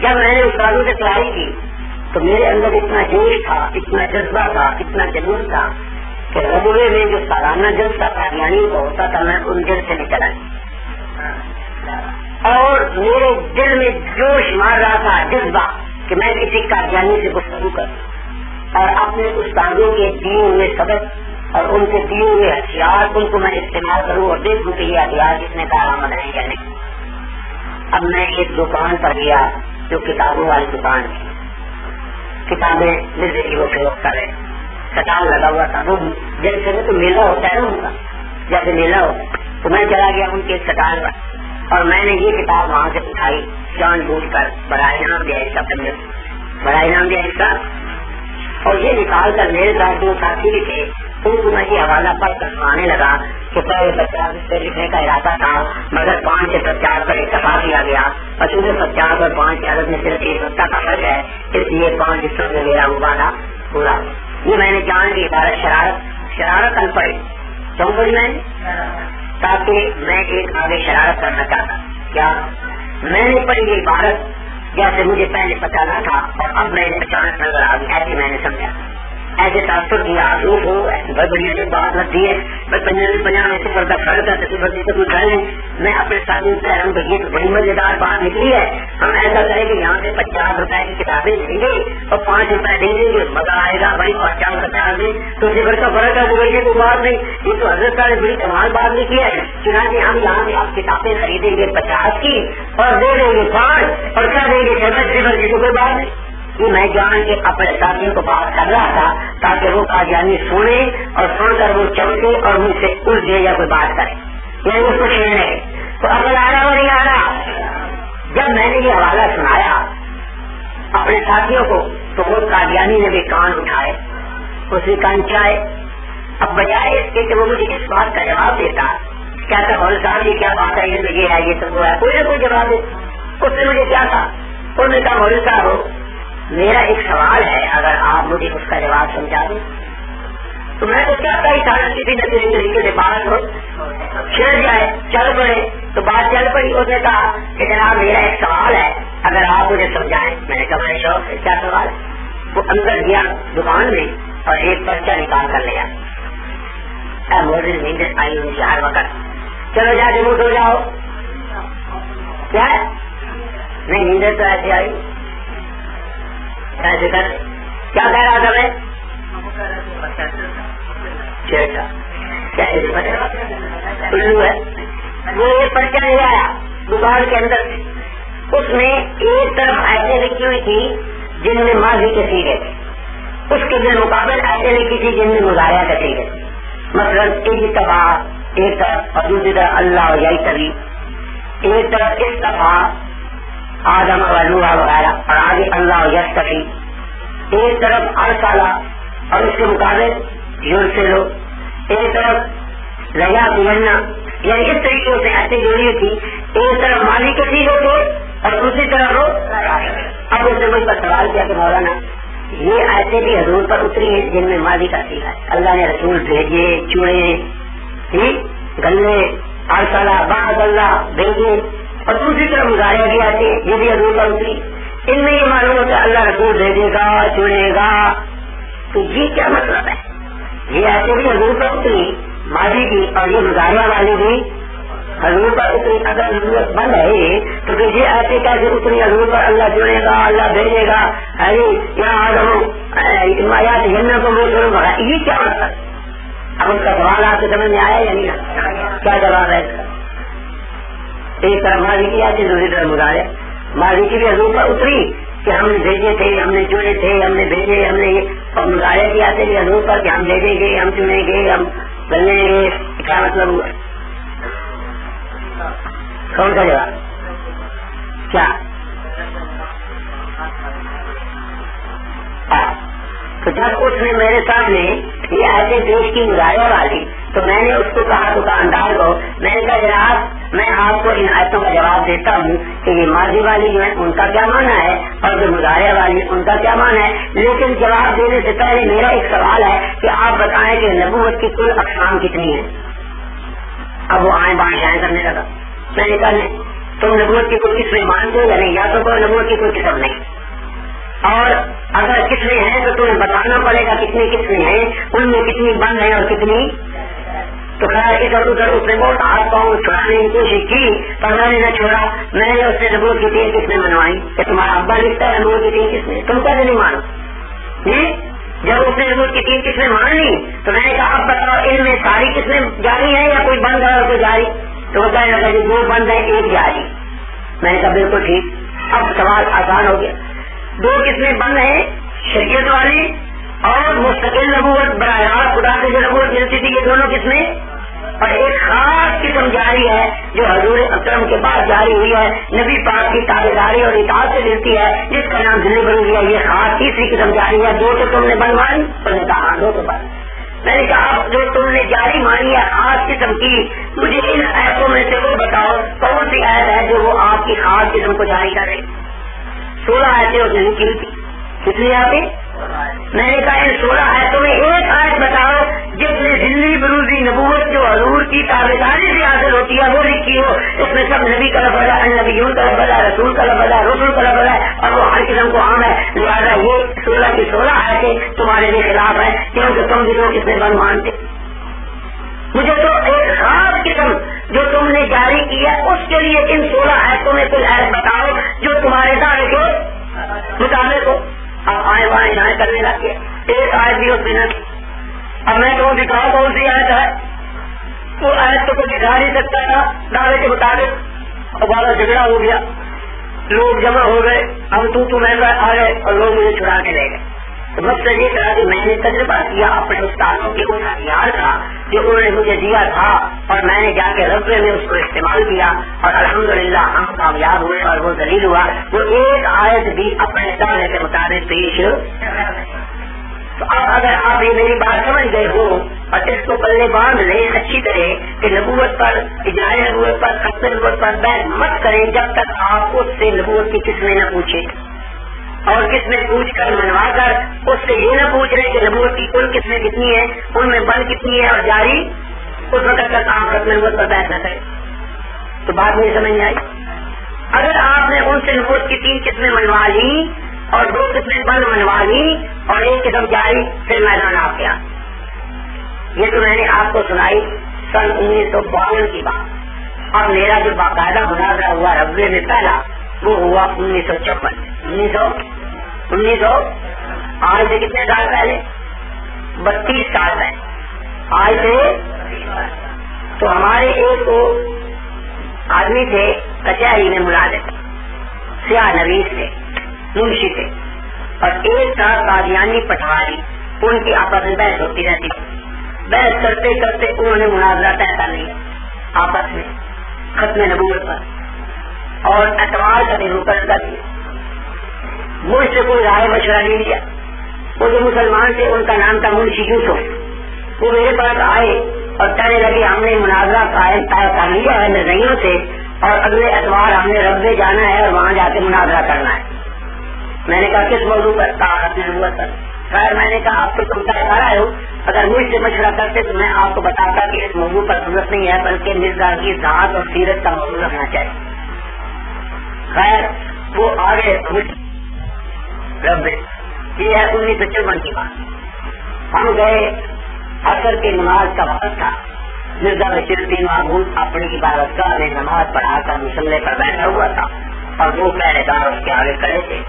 A: جب میں نے استادوں سے تیاری کی تو میرے اندر اتنا جوش تھا, اتنا جذبہ تھا, اتنا جنون تھا کہ ربوے میں جو سالانہ جلسہ قادیانی کا ہوتا تھا میں ان جلسے سے نکل آئی اور میرے دل میں جوش مار رہا تھا, جذبہ کہ میں کسی قادیانی سے گفتگو کروں اور اپنے استادوں کے دیے ہوئے سبق اور ان کے دیے ہوئے ہتھیار ان کو میں استعمال کروں اور دیکھوں کہ یہ ہتھیار کس نے کارآمد ہے یا نہیں. اب میں ایک دکان پر گیا جو کتابوں والی دکان تھی, کتابیں ملنے کی وہ فروخت کر رہے, سٹال لگا ہوا تھا. وہ جیسے میں تو میلہ ہوتا ہے نا ان کا, جیسے میلہ ہو تو میں چلا گیا ان کے ایک سٹال پر اور میں نے یہ کتاب وہاں سے اٹھائی جان بوجھ کر, بڑا انعام دیا حصہ, بڑا انعام دیا حصہ, اور یہ نکال کر میرے ساتھ 2 ساتھی بھی تھے ان کو میں یہ حوالہ پڑھ کر سنانے لگا کہ پہلے 50 سے لکھنے کا ارادہ تھا مگر 5 سے 50 پر اتفاق کیا گیا اور چونکہ 50 اور 5 کی عدد میں صرف 1 ہفتہ کا فرق ہے اس لیے 5 حصوں میں میرا مبادلہ پورا. یہ میں نے جان لی عبارت شرارت ان پڑھی چونکہ میں تاکہ میں ایک آگے شرارت کرنا چاہتا. کیا میں نے پڑھی یہ عبارت جیسے مجھے پہلے پتا نہ تھا اور اب میں نے اچانک نظر آ گئی, ایسے میں نے سمجھا, ایسے تاثر کیا آسوس ہو بڑی بات لگتی ہے. پنجاب میں سفر کا فرق ہے تو میں اپنے ساتھیوں سے کہہ رہا ہوں کہ یہ تو بڑی مزیدار بات نکلی ہے. ہم ایسا کریں کہ یہاں سے 50 روپے کی کتابیں دیں گے اور 5 روپے دیں گے, مزہ آئے گا بھائی 50 دیں تو سفر کا فرق ہے تو یہ کوئی بات نہیں. یہ تو حضرت صاحب نے بڑی کمال بات لکھی ہے. چنانچہ ہم یہاں سے آپ کتابیں خریدیں گے 50 کی اور دے دیں گے 5 اور کیا دیں گے 7 کی, کوئی بات نہیں. یہ میں جان کے اپنے ساتھیوں کو بات کر رہا تھا تاکہ وہ قادیانی سنے اور سن کر وہ چمکے اور مجھ سے الجھے یا کوئی بات کرے، یعنی اس کو چھیڑنے تو عقل آ رہا اور نہیں آ رہا۔ جب میں نے یہ حوالہ سنایا اپنے ساتھیوں کو تو وہ قادیانی نے بھی کان اٹھائے، اس نے کان چائے۔ اب بجائے اس کے کہ وہ مجھے اس بات کا جواب دیتا، کہتا مولوی صاحب یہ کیا بات ہے، یہ ہے یہ تو وہ ہے، کوئی نہ کوئی جواب دے۔ اس نے مجھے کیا کہا، انہوں نے کہا مولوی صاحب میرا ایک سوال ہے، اگر آپ مجھے اس کا جواب سمجھا دیں تو میں تو چاہتا ہی تھا کسی نہ کسی طریقے سے بات ہو چھڑ جائے، چل پڑے۔ تو بات چل پڑی، اس نے کہا کہ جناب میرا ایک سوال ہے، اگر آپ مجھے سمجھائیں۔ میں نے کہا بڑے شوق سے، کیا سوال ہے؟ وہ اندر گیا دکان میں اور ایک پرچہ نکال کر لیا، مولوی نیند آئی ہوئی ہر وقت، چلو جا کے منہ دھو جاؤ۔ کیا ہے؟ نہیں نیند تو ایسے آئی، ایسے کر کیا کہہ رہا تھا میں؟ الو ہے وہ یہ پرچہ لے آیا دکان کے اندر سے، اس میں ایک طرف ایسے لکھی ہوئی تھی جن میں ماضی کے سیغے تھے، اس کے بالمقابل ایسے لکھی تھی جن میں مضارع کے سیغے تھے، مثلاً اجتبا ایک طرف اور دوسری طرف اللہ یہی طبی، ایک طرف استفا آدم اور نوح وغیرہ اور آگے اللہ یستفی، ایک طرف ارسالہ اور اس کے مقابل یرسلو، ایک طرف ریا بلنا، یعنی اس طریقے سے ایسے جوڑی تھی، ایک طرف مالی کے سیغے تھے اور دوسری طرف وہ۔ اب اس نے مجھ پر سوال کیا کہ مولانا یہ ایسے بھی حضور پر اتری ہیں جن میں ماضی کا سیغہ ہے، اللہ نے رسول بھیجے، چنے، گلے، ارسالہ بعد اللہ بھیجے، اور دوسری طرف مظاہرہ بھی آتے ہیں یہ بھی حضور پر اتری، ان میں یہ معلوم ہوتا ہے اللہ رسول بھیجے گا، چنے گا، تو یہ کیا مطلب ہے؟ یہ ایسے بھی حضور پر اتری ماضی کی اور یہ مظاہرہ والی بھی حضور پر اتری۔ اگر ضرورت بند ہے تو پھر یہ ایسے کیسے اتری حضور پر اللہ چنے گا، اللہ بھیجے گا، جنت کو میں چھوڑوں گا، یہ کیا مطلب؟ اب اس کا سوال آپ کے سمجھ میں آیا یا نہیں؟ کیا جواب ہے؟ ایک طرف ماضی کی آتی دوسری طرف مظاہرہ، ماضی کی بھی حضور پر اتری کہ ہم نے بھیجے تھے، ہم نے چنے تھے، ہم نے بھیجے، ہم نے یہ، اور مظاہرہ کی آتے بھی حضور پر کہ ہم بھیجیں گے، ہم چنیں گے، ہم بنیں گے، کیا مطلب ہوا؟ کون سا جواب؟ کیا تو جب اس نے میرے سامنے یہ ایسے دیش کی مظاہرہ والی تو میں نے اس کو کہا دکاندار کو، میں نے کہا جناب میں آپ کو ان آیتوں کا جواب دیتا ہوں کہ یہ ماضی والی جو ہے ان کا کیا معنی ہے اور جو مظاہرہ والی ان کا کیا معنی ہے، لیکن جواب دینے سے پہلے میرا ایک سوال ہے کہ آپ بتائیں کہ نبوت کی کل اقسام کتنی ہے؟ اب وہ آئیں بائیں شائیں کرنے لگا۔ میں نے کہا نہیں، تم نبوت کی کوئی قسمیں مانتے ہو یا نہیں؟ یا تو کوئی نبوت کی کوئی قسم نہیں، اور اگر قسمیں ہیں تو تمہیں بتانا پڑے گا کتنی قسمیں ہیں، ان میں کتنی بند ہیں اور کتنی۔ تو خیر ادھر ادھر اس نے بہت ہاتھ پاؤں چھڑانے کی کوشش کی پر میں نے نہ چھوڑا۔ میں نے اس سے نبوت کی 3 قسمیں منوائی کہ تمہارا ابا لکھتا ہے نبوت کی 3 قسمیں، تم کیسے نہیں مانو؟ جب اس نے نبوت کی 3 قسمیں مان لی تو میں نے کہا اب بتاؤ ان میں ساری قسمیں جاری ہیں یا کوئی بند ہے اور کوئی جاری؟ تو وہ کہنے لگا 2 بند ہیں 1 جاری۔ میں نے کہا بالکل ٹھیک، اب سوال آسان ہو گیا۔ 2 قسمیں بند ہیں شریعت والی اور مستقل نبوت براہ راست خدا سے جو نبوت ملتی تھی، یہ دونوں قسمیں، اور ایک خاص قسم جاری ہے جو حضور اکرم کے بعد جاری ہوئی ہے، نبی پاک کی تابعداری اور اطاعت سے ملتی ہے، جس کا نام ذل بنی ہے، یہ خاص تیسری قسم جاری ہے۔ 2 تو تم نے بنوائی، تو نے کہا 2 تو بند۔ میں نے کہا جو تم نے جاری مانی ہے خاص قسم کی، مجھے ان ایتوں میں سے وہ بتاؤ کون سی ایت ہے جو وہ آپ کی خاص قسم کو جاری کر رہی؟ 16 ایتیں اس نے لکھی ہوئی تھی، کتنی آتی؟ میں نے کہا ان 16 ایتوں میں ایک آیت بتاؤ جس میں ذلی بروزی نبوت جو حضور کی تابعداری سے حاصل ہوتی ہے وہ لکھی ہو، اس میں سب نبی کا لفظ ہے، نبیوں کا لفظ ہے، رسول کا لفظ ہے، رسول کا لفظ ہے، اور وہ ہر قسم کو عام ہے، لہٰذا یہ 16 کی 16 آیتیں تمہارے لیے خلاف ہے کیونکہ تم بھی لوگ اس میں بند مانتے۔ مجھے تو ایک خاص قسم جو تم نے جاری کی ہے اس کے لیے ان 16 آیتوں میں کوئی آیت بتاؤ جو تمہارے دعوے کے مطابق ہو۔ اب آئے بائیں جائیں کرنے لگ گئے، ایک آیت بھی اس میں نہ۔ اب میں تو دکھاؤ کون سی آیت ہے، وہ آیت تو کوئی دکھا نہیں سکتا تھا دعوے کے مطابق، اور بڑا جھگڑا ہو گیا۔ لوگ جمع ہو گئے، ہم تو میں آ گئے اور لوگ مجھے چھڑا کے لے گئے. تو مقصد یہ تھا کہ میں نے تجربہ کیا اپنے استادوں کے اس ہتھیار کا جو انہوں نے مجھے دیا تھا، اور میں نے جا کے ربے میں اس کو استعمال کیا، اور الحمدللہ ہم کامیاب ہوئے اور وہ دلیل ہوا. وہ ایک آیت بھی اپنے دعوے کے مطابق پیش. تو اب اگر آپ یہ میری بات سمجھ گئے ہو اور اس کو پلے باندھ لیں اچھی طرح کہ نبوت پر، اجرائے نبوت پر، ختم نبوت پر بیعت مت کریں جب تک آپ اس سے نبوت کی قسمیں نہ پوچھیں، اور قسمیں پوچھ کر منوا کر اس سے یہ نہ پوچھ رہے کہ نبوت کی کل قسمیں کتنی ہیں، ان میں بند کتنی ہے اور جاری، اس وقت تک آپ ختم نبوت پر بیعت نہ کریں. تو بات نہیں سمجھ آئی. اگر آپ نے ان سے نبوت کی 3 قسمیں منوا لی اور 2 قسمیں بند منوا لی اور 1 قسم جاری، پھر میدان آپ کیا. یہ تو میں نے آپ کو سنائی سن 1952 کی بات، اور میرا جو باقاعدہ مناظرہ ہوا ربے میں پہلا وہ ہوا 1954. 1900 آج سے کتنے سال پہلے؟ 32 سال پہلے. آج سے تو ہمارے ایک آدمی تھے کچہری میں ملازم، سیاہ نویس تھے، منشی تھے، اور ایک تھا قادیانی پٹواری. ان کی آپس میں بحث ہوتی رہتی. بحث کرتے کرتے انہوں نے مناظرہ طے کر لیا آپس میں ختم نبوت پر، اور اتوار کا دن مقرر کر دیا. مجھ سے کوئی رائے مشورہ نہیں لیا. وہ جو مسلمان تھے ان کا نام تھا منشی یوسف. وہ میرے پاس آئے اور کہنے لگے ہم نے مناظرہ قائم کر لیا ہے نظریوں سے، اور اگلے اتوار ہم نے ربے جانا ہے اور وہاں جا کے مناظرہ کرنا ہے. میں نے کہا کس موضوع پر؟ ختم نبوت پر. خیر میں نے کہا آپ تو تم طے کر آئے ہو، اگر مجھ سے مشورہ کرتے تو میں آپ کو بتاتا کہ اس موضوع پر ضرورت نہیں ہے، بلکہ مرزا کی ذات اور سیرت کا موضوع رکھنا چاہیے. خیر وہ آگے رب یہ ہے 1954 کی بات. ہم گئے، عصر کی نماز کا وقت تھا. مرزا بشیر الدین محمود اپنی عبادت گاہ میں نماز پڑھا کر مصلی پر بیٹھا ہوا تھا، اور وہ پہرے دار اس کے آگے کھڑے تھے.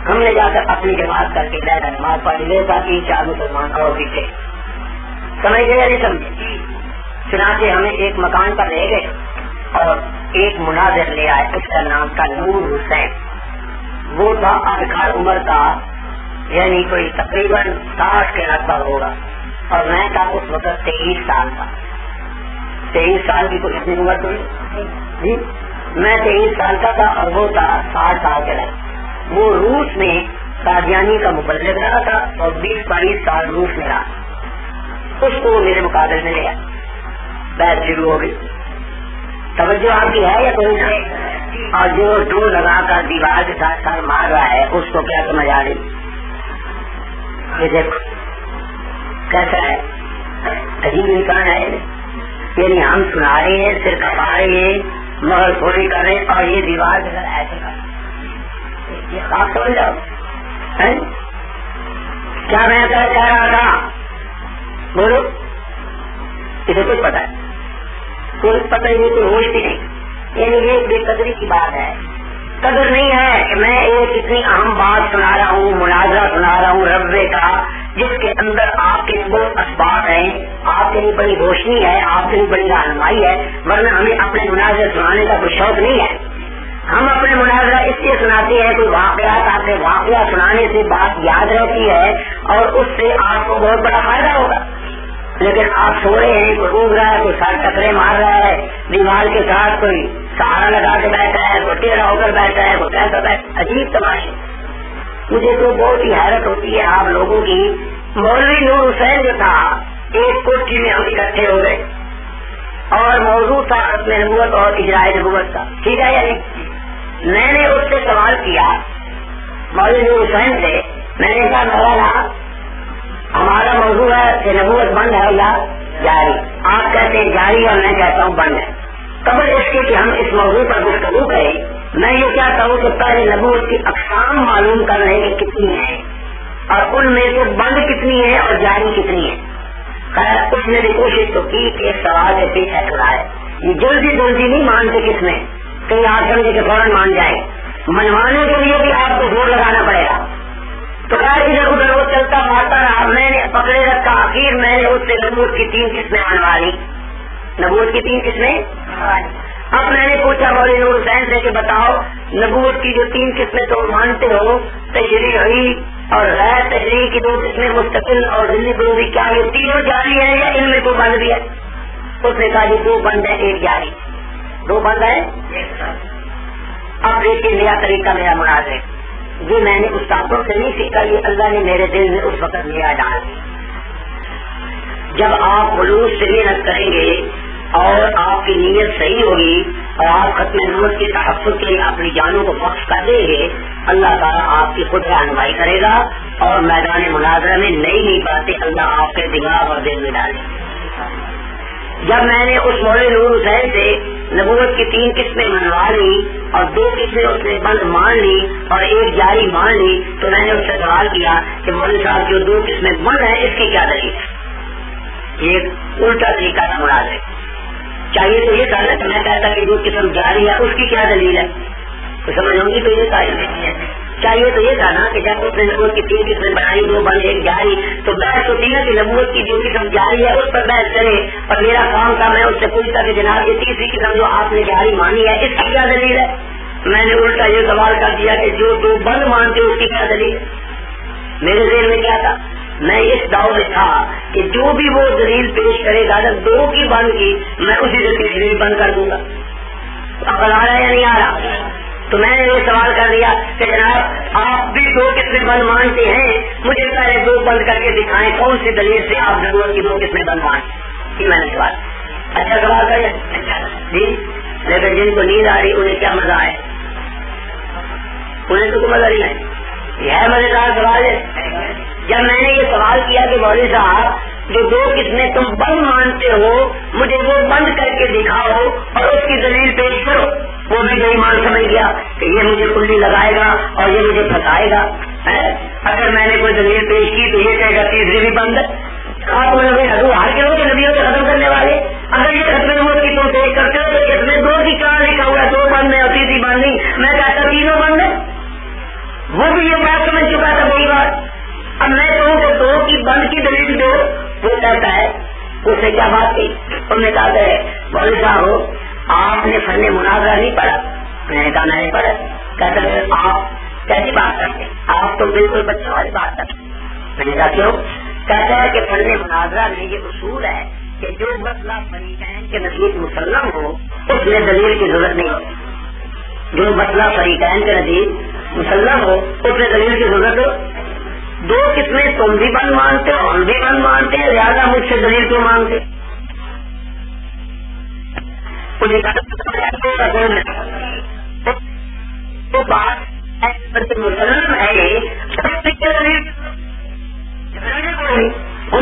A: ہم نے جا کر اپنی جماعت کر کے بیٹھا نماز پڑھ لی. 3-4 مسلمان اور بھی تھے. سمجھ گئے یا نہیں سمجھے؟ چنانچہ ہمیں ایک مکان پر لے گئے اور ایک مناظر لے آئے. اس کا نام تھا نور حسین. وہ تھا ادھکار عمر کا، یعنی کوئی تقریباً 60 کے لگ بھگ ہوگا، اور میں تھا اس وقت 23 سال کا. 23 سال کی تو اتنی عمر تو جی میں 23 سال کا تھا اور وہ تھا 60 سال کے لگ. وہ روس میں قادیانی کا مبلغ رہا تھا اور 20-22 سال روس میں رہا. اس کو وہ میرے مقابلے میں لے آیا. بیعت شروع ہو گئی. توجہ آپ کی ہے یا کوئی نہیں؟ اور جو ڈو لگا کر دیوار کے ساتھ سر مار رہا ہے اس کو کیا سمجھ آ رہی؟ یہ دیکھو کیسا ہے، عجیب انسان ہے. یعنی ہم سنا رہے ہیں، صرف کھا رہے ہیں، مگر تھوڑی کر رہے ہیں، اور یہ دیوار کے ساتھ ایسے کر. یہ آپ سمجھ جاؤ کیا میں کہہ رہا تھا؟ بولو اسے کچھ پتا ہے؟ کوئی پتہ ہی نہیں، کوئی ہوش بھی نہیں. یعنی یہ بے قدری کی بات ہے. قدر نہیں ہے کہ میں ایک اتنی اہم بات سنا رہا ہوں، مناظرہ سنا رہا ہوں ربے کا، جس کے اندر آپ کے بہت اسباب ہیں، آپ کے لیے بڑی روشنی ہے، آپ کے لیے بڑی رہنمائی ہے. ورنہ ہمیں اپنے مناظرہ سنانے کا کوئی شوق نہیں ہے. ہم اپنے مناظرہ اس لیے سناتے ہیں کوئی واقعات، آپ کے واقعہ سنانے سے بات یاد رہتی ہے اور اس سے آپ کو بہت بڑا فائدہ ہوگا. لیکن آپ سو رہے ہیں، کوئی اونگ رہا ہے، کوئی سر ٹکرے مار رہا ہے دیوار کے ساتھ، کوئی سہارا لگا کے بیٹھا ہے، کوئی ٹیڑھا ہو کر بیٹھا ہے، کوئی کیسا بیٹھا. عجیب تماشے. مجھے تو بہت ہی حیرت ہوتی ہے آپ لوگوں کی. مولوی نور حسین جو تھا ایک کوٹھی میں ہم اکٹھے ہو گئے اور موضوع تھا ختم نبوت اور اجرائے نبوت کا. ٹھیک ہے یا نہیں؟ میں نے اس سے سوال کیا مولوی نور حسین سے. میں نے کہا مولانا ہمارا موضوع ہے کہ نبوت بند ہے یا جاری. آپ کہتے ہیں جاری اور میں کہتا ہوں بند ہے. قبل اس کے کہ ہم اس موضوع پر گفتگو کریں، میں یہ کہتا ہوں کہ پہلے نبوت کی اقسام معلوم کر رہے ہیں کتنی ہیں اور ان میں سے بند کتنی ہے اور جاری کتنی ہے. خیر اس نے بھی کوشش تو کی کہ ایک سوال سے پیچھے چھڑائے. یہ جلدی نہیں مانتے کس میں، کہیں آپ سمجھے کہ فوراً مان جائے. منوانے کے لیے بھی آپ کو زور لگانا پڑے گا. تو خیر ادھر ادھر وہ چلتا مارتا رہا. میں نے پکڑے رکھا. آخر میں نے اس سے نبوت کی 3 قسمیں منوا لی. نبوت کی 3 قسمیں. اب میں نے پوچھا مولوی نور حسین سے کہ بتاؤ نبوت کی جو 3 قسمیں تم مانتے ہو، تشریعی اور غیر تشریعی کی 2 قسمیں، مستقل اور ذلی بروزی، کیا یہ تینوں جاری ہیں یا ان میں کوئی بند بھی ہے؟ اس نے کہا یہ 2 بند ہے 1 جاری، 2 بند ہے 1 جاری۔ اب دیکھیے نیا طریقہ میرا مناظر، یہ میں نے استادوں سے نہیں سیکھا، یہ اللہ نے میرے دل میں اس وقت نیا ڈال دیا۔ جب آپ خلوص سے محنت کریں گے اور آپ کی نیت صحیح ہوگی اور آپ ختم نبوت کے تحفظ کے لیے اپنی جانوں کو وقف کر دیں گے، اللہ تعالیٰ آپ کی خود رہنمائی کرے گا اور میدان مناظرہ میں نئی نئی باتیں اللہ آپ کے دماغ اور دل میں ڈالیں گے۔ جب میں نے اس مولوی نور حسین سے نبوت کی 3 قسمیں منوا لی اور 2 قسمیں اس نے بند مان لی اور 1 جاری مان لی، تو میں نے اس سے سوال کیا کہ مولوی صاحب جو 2 قسمیں بند ہیں اس کی کیا دلیل ہے؟ یہ الٹا طریقہ تھا مناظر۔ چاہیے تو یہ تھا نا کہ میں کہتا کہ 2 قسم جاری ہے اس کی کیا دلیل ہے، تو سمجھ ہوں گی تو یہ قائل نہیں ہے۔ چاہیے تو یہ تھا نا کہ جب اس نے نبوت کی 3 قسمیں بنائی، 2 بند 1 جاری، تو بحث ہوتی ہے کہ نبوت کی جو قسم جاری ہے اس پر بحث کرے، اور میرا کام تھا میں اس سے پوچھتا کہ جناب یہ 3ری قسم جو آپ نے جاری مانی ہے اس کی کیا دلیل ہے؟ میں نے الٹا یہ سوال کر دیا کہ جو 2 بند مانتے اس کی کیا دلیل ہے؟ میرے ذہن میں کیا تھا، میں اس دعوے میں تھا کہ جو بھی وہ دلیل پیش کرے گا اگر 2 کی بند کی میں اسی سے دلیل بند کر دوں گا۔ عقل آ رہا یا نہیں آ رہا؟ تو میں نے یہ سوال کر دیا کہ جناب آپ بھی 2 قسمیں بند مانتے ہیں، مجھے پہلے 2 بند کر کے دکھائیں کون سی دلیل سے آپ نبوت کی 2 قسمیں بند مانتے۔ میں نے سوال اچھا سوال کر جی، لیکن جن کو نیند آ رہی انہیں کیا مزہ آئے؟ انہیں تو کوئی مزہ نہیں آئے، یہ مزیدار سوال ہے۔ جب میں نے یہ سوال کیا کہ مولوی صاحب جو 2 قسمیں تم بند مانتے ہو مجھے وہ بند کر کے دکھاؤ اور اس کی دلیل پیش کرو، وہ بھی بے ایمان سمجھ گیا کہ یہ مجھے کلی لگائے گا اور یہ مجھے پھنسائے گا۔ اگر میں نے کوئی دلیل پیش کی تو یہ کہے گا 3ری بھی بند ہے۔ آپ ہار کے لوگ نبیوں سے ختم کرنے والے، اگر یہ ختم نبوت کی تم پیش کرتے ہو تو اس میں 2 کی کہاں لکھا ہوا ہے 2 بند ہے اور 3ری بند نہیں؟ میں کہتا 3 بند ہے، وہ بھی یہ بات سمجھ چکا تھا وہی بات۔ اب میں کہوں کہ 2 کی بند کی دلیل دو، وہ کہتا ہے اس سے کیا بات کی؟ انہوں نے کہا کہ مولوی صاحب آپ نے فن مناظرہ نہیں پڑھا۔ میں نے کہا میں نے پڑھا۔ کہتا ہے آپ کیسی بات کرتے، آپ تو بالکل بچوں والی بات کرتے۔ میں نے کہا کیوں؟ کہتا ہے کہ فن مناظرہ میں یہ اصول ہے کہ جو مسئلہ فریقین کے نزدیک مسلم ہو اس میں دلیل کی ضرورت نہیں ہوتی، جو مسئلہ فریقین کے نزدیک مسلم ہو اس میں دلیل کی ضرورت ہو۔ 2 قسمیں تم بھی بند مانتے ہو ہم بھی بند مانتے ہیں، لہٰذا مجھ سے دلیل کیوں مانگتے؟ تو بات مسلم ہے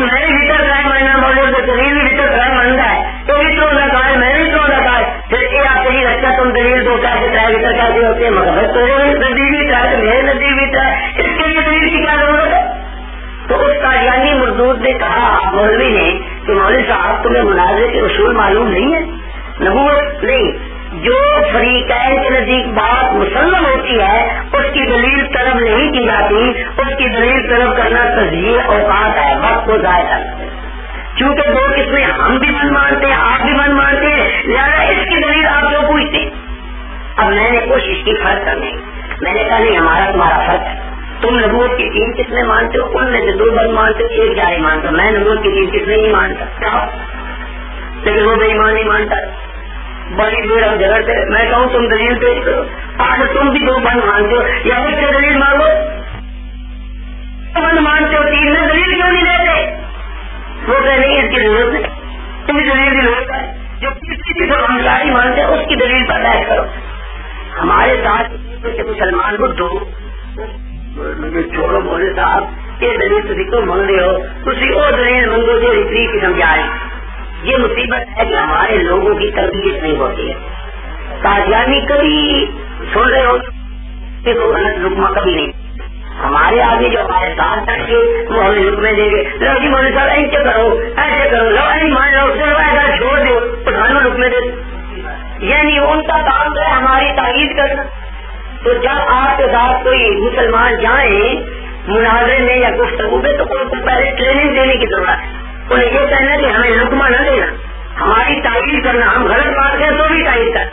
A: میرے بھیتر رائے ماننا بولے تو دلیل بھی بھیتر رائے ماننا ہے تو بھی تو رکھا ہے میں بھی تو رکھا ہے، پھر یہ آپ نہیں رکھتا تم دلیل دو کیسے رائے بھیتر کیسے ہوتے ہیں، مگر تو نزدیک بھی تھا تو میرے نزدیک بھی تھا، اس کے لیے دلیل کی کیا ضرورت ہے؟ تو اس قادیانی مردود نے کہا مولوی نے کہ مولوی صاحب تمہیں مناظرے کے اصول معلوم نہیں ہے؟ نبوت نہیں، جو فریقین کے نزدیک بات مسلم ہوتی ہے اس کی دلیل طلب نہیں کی جاتی، اس کی دلیل طلب کرنا تضییع اوقات ہے، وقت کو ضائع کرنا۔ چونکہ 2 قسمیں ہم بھی من مانتے ہیں آپ بھی من مانتے ہیں، لہٰذا اس کی دلیل آپ جو پوچھتے۔ اب میں نے کوشش کی فرق کرنے، میں نے کہا نہیں ہمارا تمہارا فرق ہے، تم نبوت کی 3 قسمیں مانتے ہو، ان میں سے 2 بند مانتے ہو 1 جاری مانتا ہوں، میں نبوت کی 3 قسمیں نہیں مانتا، لیکن وہ بے ایمان نہیں مانتا، بڑی دیر ہم جھگڑتے۔ میں کہوں تم دلیل پیش کرو، آج تم بھی 2 بند مانتے ہو یا مجھ سے دلیل مانگو، 2 بند مانتے ہو 3 میں دلیل کیوں نہیں دیتے؟ وہ کہ نہیں اس کی ضرورت ہے، تمہیں دلیل کی ضرورت ہے، جو کسی کو ہم جاری مانتے ہیں اس کی دلیل پر بحث کرو۔ ہمارے ساتھ مسلمان کو دو چھوڑو بولے صاحب یہ دلیل تو دیکھو منگ رہے ہو تھی وہ دلیل منگو جو اتنی قسم جائے۔ یہ مصیبت ہے کہ ہمارے لوگوں کی تربیت نہیں ہوتی ہے۔ قادیانی کبھی سن رہے ہو دیکھو غلط رکما کبھی نہیں، ہمارے آگے جو ہمارے ساتھ بیٹھ کے وہ ہمیں رکمے دیں گے، لو جی مولوی صاحب ایسے کرو ایسے کرو، لو نہیں مان لو ایسا چھوڑ دو پٹھانوں رکمے دے، یعنی ان کا کام ہے ہماری تائید کرنا۔ تو جب آپ کے ساتھ کوئی مسلمان جائیں مناظرے میں یا گفتگو میں تو ان کو پہلے ٹریننگ دینے کی ضرورت ہے، انہیں یہ کہنا کہ ہمیں لقمہ نہ دینا، ہماری تائید کرنا، ہم غلط بات کریں تو بھی تائید کر،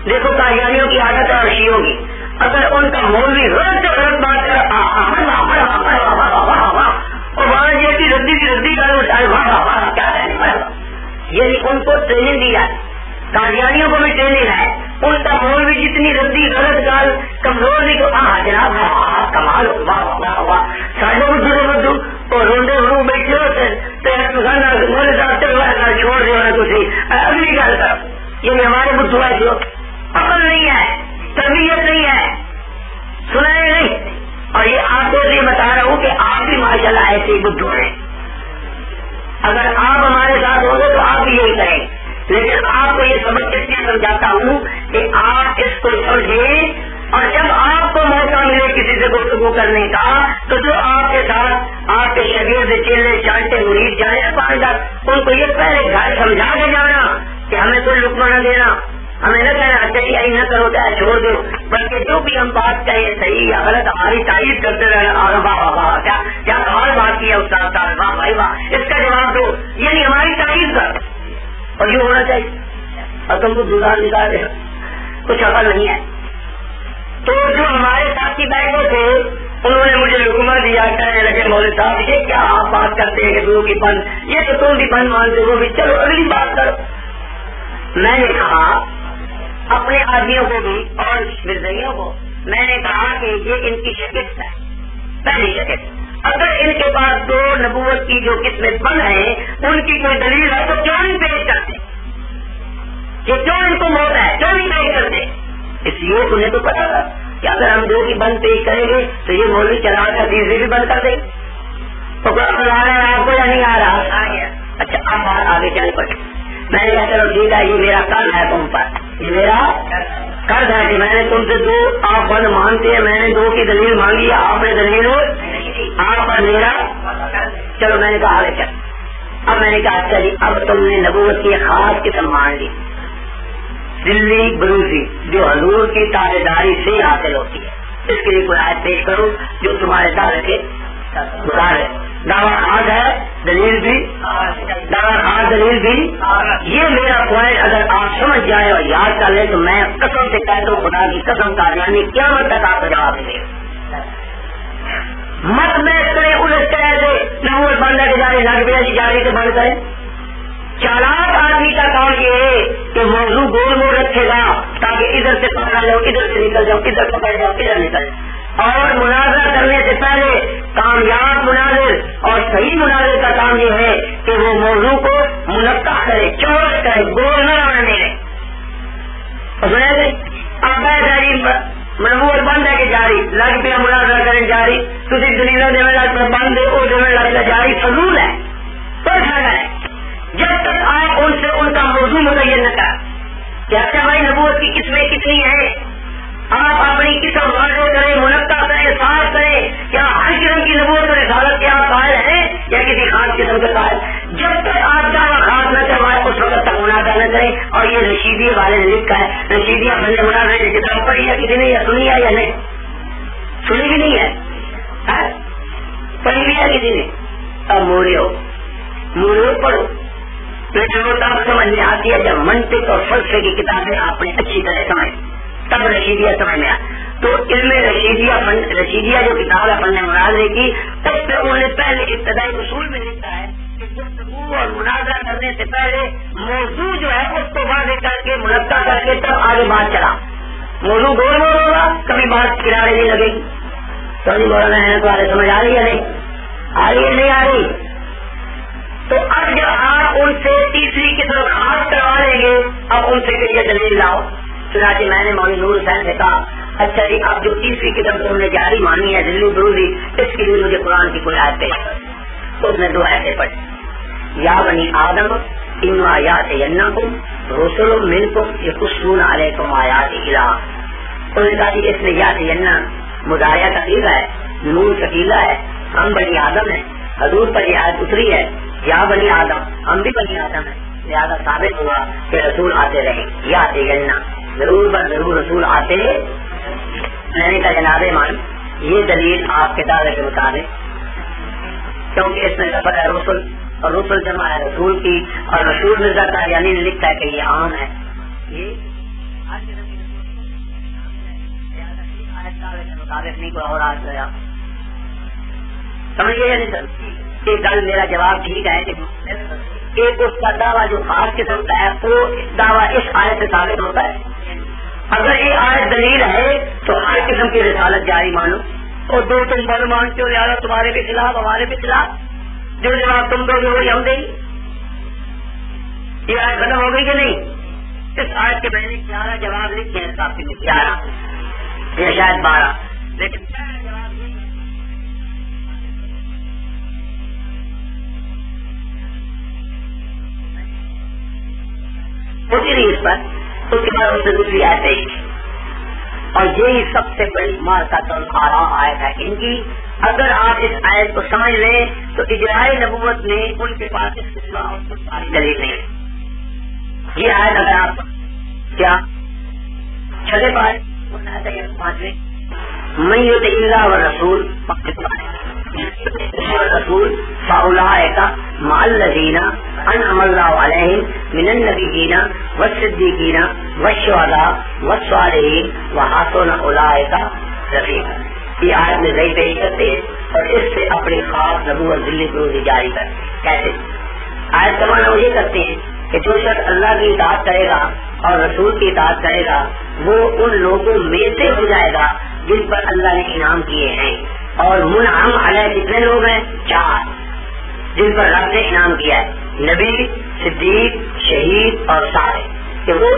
A: دیکھو قادیانیوں کی عادت اور شیعوں کی، اگر ان کا مولوی غلط سے غلط بات کر اور وہاں یہ کی ردی کرو کیا ہے، یعنی ان کو ٹریننگ دی جائے، قادیانیوں کو بھی ٹریننگ ہے، ان کا مولوی جتنی ردی غلط گال کمزور نہیں کو جناب کمال ساڈے بدھو اور روڈے ہوں بیٹھے مولوی صاحب چھوڑ دے تھی اگلی گل کرو، یعنی ہمارے بدھو ایسے عمل نہیں ہے، تربیت نہیں ہے، سنا نہیں، اور یہ آپ کو یہ بتا رہا ہوں کہ آپ بھی ماشاء اللہ ایسے ہی بدھو ہیں، اگر آپ ہمارے ساتھ ہوں گے تو آپ بھی یہی کریں، لیکن آپ کو یہ سبق اس لیے سمجھاتا ہوں کہ آپ اس کو سمجھیں، اور جب آپ کو موقع ملے کسی سے گفتگو کرنے کا تو جو آپ کے ساتھ آپ کے شگرد چیلے چانٹے مرید جانے ان کو یہ پہلے گھر سمجھا کے جانا کہ ہمیں کوئی لقمہ نہ دینا، ہمیں نہ کہنا چلیے آئی نہ کرو چاہے چھوڑ دو، بلکہ جو بھی ہم بات کہیں صحیح یا غلط ہماری تعریف کرتے رہنا، واہ واہ کیا کمال بات کی ہے استاد صاحب، واہ بھائی واہ، اس کا جواب دو، یعنی ہماری تعریف کر، اور یہ ہونا چاہیے، اور تم کو دوسرا نکال دے کچھ عقل نہیں ہے۔ تو جو ہمارے ساتھی بیٹھے تھے انہوں نے مجھے لقمہ دیا، کہنے لگے مولوی صاحب یہ کیا آپ بات کرتے ہیں کہ دو کی بند، یہ تو تم بھی بند مانتے ہو، بھی چلو اگلی بات کرو۔ میں نے کہا اپنے آدمیوں کو بھی اور مرزائیوں کو، میں نے کہا کہ یہ ان کی شکست ہے، پہلی شکست، اگر ان کے پاس دو نبوت کی جو قسمت بند ہے ان کی کوئی دلیل ہے تو کیوں نہیں پیش کرتے، کہ کیوں ان کو موت ہے کیوں نہیں پیش کرتے، اس لیے انہیں تو پتا تھا کہ اگر ہم دو کی بند پیش کریں گے تو یہ مولوی چلا کر تیسری بھی بند کر دیں، تو آ رہا ہے آپ کو یا نہیں آ رہا، آ گیا، اچھا آپ بات آگے چل پڑے۔ میں نے کہا چلو ٹھیک ہے، یہ میرا قرض ہے تم پر، یہ میرا قرض ہے کہ میں نے تم سے دو آپ بند مانتے ہیں، میں نے دو کی دلیل مانگی ہے، آپ نے دلیل آپ پر میرا، چلو میں نے کہا آگے چل۔ اب میں نے کہا چلی اب تم نے نبوت کی خاص قسم مان لی، دلی بروزی جو حضور کی تابعداری سے حاصل ہوتی ہے، اس کے لیے کوئی آیت پیش کرو جو تمہارے دعوے کے مطابق دعویٰ خاص ہے، دلیل بھی دعویٰ خاص دلیل بھی، یہ میرا پوائنٹ اگر آپ سمجھ جائیں اور یاد کر لیں تو میں قسم سے کہتا ہوں خدا کی قسم کا یعنی قیامت تک آپ کو جواب دے مت میں کرے اس طرح سے نمبر بندہ کے جاری لگ گیا جاری سے بند کرے۔ چالاک آدمی کا کام یہ ہے کہ موضوع گول مول رکھے گا تاکہ ادھر سے پکڑا جاؤ ادھر سے نکل جاؤ ادھر پکڑ جاؤ ادھر نکل جاؤ، اور مناظرہ کرنے سے پہلے کامیاب مناظر اور صحیح مناظر کا کام یہ ہے کہ وہ موضوع کو منقع کرے، چوڑ کرے، گول نہ رہنے دے۔ اب جاری منبوت بند ہے کہ جاری لگ پیا مناظرہ کریں جاری تھی دلیل دے لگ پہ بند ہے وہ دے لگ جاری فضول ہے، تو ٹھہرا ہے جب تک آپ ان سے ان کا موضوع متعین نہ کر کہ اچھا بھائی نبوت کی قسمیں کتنی ہیں، آپ اپنی قسم واضح کریں، منقع کریں، صاف کریں، کیا ہر قسم کی نبوت اور رسالت کے آپ قائل ہیں یا کسی خاص قسم کے قائل، جب تک آپ دعویٰ خاص نہ کروائے اس وقت تک مناظرہ نہ کریں۔ اور یہ رشیدیہ والے نے لکھا ہے، رشیدیہ بندے مناظرے کی کتاب پڑھی ہے کسی نے یا سنی ہے یا نہیں سنی بھی نہیں ہے، پڑھی بھی ہے کسی نے، اب موریو پڑھو سمجھ میں آتی ہے جب منطق اور فلسفے کی کتابیں آپ نے اچھی طرح سمجھ تب رشیدیہ سمجھ میں آیا۔ تو علم رشیدیہ جو کتاب ہے فن مناظرے کی اس پہ انہوں نے پہلے ابتدائی اصول میں لکھا ہے کہ گفتگو اور مناظرہ کرنے سے پہلے موضوع جو ہے اس کو واضح کر کے منقع کر کے تب آگے بات چلا، موضوع گول مول ہوگا کبھی بات کنارے نہیں لگے گی۔ تو نہیں بول رہے ہیں تمہارے سمجھ آ رہی ہے نہیں آ رہی ہے نہیں آ رہی؟ تو اب جب آپ ان سے تیسری قسم خاص کروا لیں گے اب ان سے یہ دلیل لاؤ، چنانچہ میں نے مولوی نور حسین سے کہا اچھا جی اب جو تیسری قسم تم نے جاری مانی ہے دلی بروزی اس کے لیے مجھے قرآن کی کوئی آیت پیش کر۔ تو اس نے دو ایسے پڑھی، یا بنی آدم ان آیات ینکم رسل منکم یقصون علیکم آیات الہ۔ انہوں نے کہا کہ اس میں یات ینا مداریہ تقیلہ ہے، نور تقیلہ ہے، ہم بنی آدم ہیں، حضور پر یہ آیت اتری ہے یا بنی آدم ہم بھی بنی آدم ہیں، لہٰذا ثابت ہوا کہ رسول آتے رہے یا دینا ضرور بر ضرور رسول آتے۔ میں نے کہا جناب مان یہ دلیل آپ کے دعوے کے مطابق، کیونکہ اس میں لفظ ہے رسول اور رسول جمع ہے رسول کی، اور رسول مرزا قادیانی نے لکھا ہے کہ یہ عام ہے، یہ مطابق نہیں کوئی اور آج گیا. سمجھے یا نہیں سر؟ یہ گل میرا جواب ٹھیک ہے کہ ایک اس کا دعویٰ جو خاص قسم کا ہے وہ دعویٰ اس آیت سے ثابت ہوتا ہے. اگر یہ آیت دلیل ہے تو ہر قسم کی رسالت جاری مانو, اور دو تم بل مانتے ہو یار تمہارے کے خلاف ہمارے کے خلاف, جو جواب تم دو گے وہی ہم دیں گے. یہ آیت ختم ہو گئی کہ نہیں؟ اس آیت کے میں نے 11 جواب لکھے ہیں کافی میں, 11 یا شاید 12, لیکن جواب نہیں ہوتی نہیں اس پر. اس کے بعد اس نے دوسری آیت ہے, اور یہی سب سے بڑی مارکا آیت ہے ان کی. اگر آپ اس آیت کو سمجھ لیں تو اجرائے نبوت میں ان کے پاس اس کے سوا اور کچھ ساری دلیل نہیں. یہ آیت اگر آپ کیا چھٹے پانچویں میں یطع اللہ والرسول رسول فاولئک مع الذین انعم اللہ علیہم من النبیین والصدیقین والشہداء والصالحین وحسن اولئک رفیقا. یہ آیت میں صحیح پیش کرتے ہیں اور اس سے اپنی خاص نبوت ذلی کو جاری کر. کیسے آیت کا معنی یہ کرتے ہیں کہ جو شخص اللہ کی اطاعت کرے گا اور رسول کی اطاعت کرے گا وہ ان لوگوں میں سے ہو جائے گا جن پر اللہ نے انعام کیے ہیں. اور منعم علیہ کتنے لوگ ہیں؟ 4 جن پر رب نے انعام کیا ہے, نبی, صدیق, شہید اور صالح. کہ وہ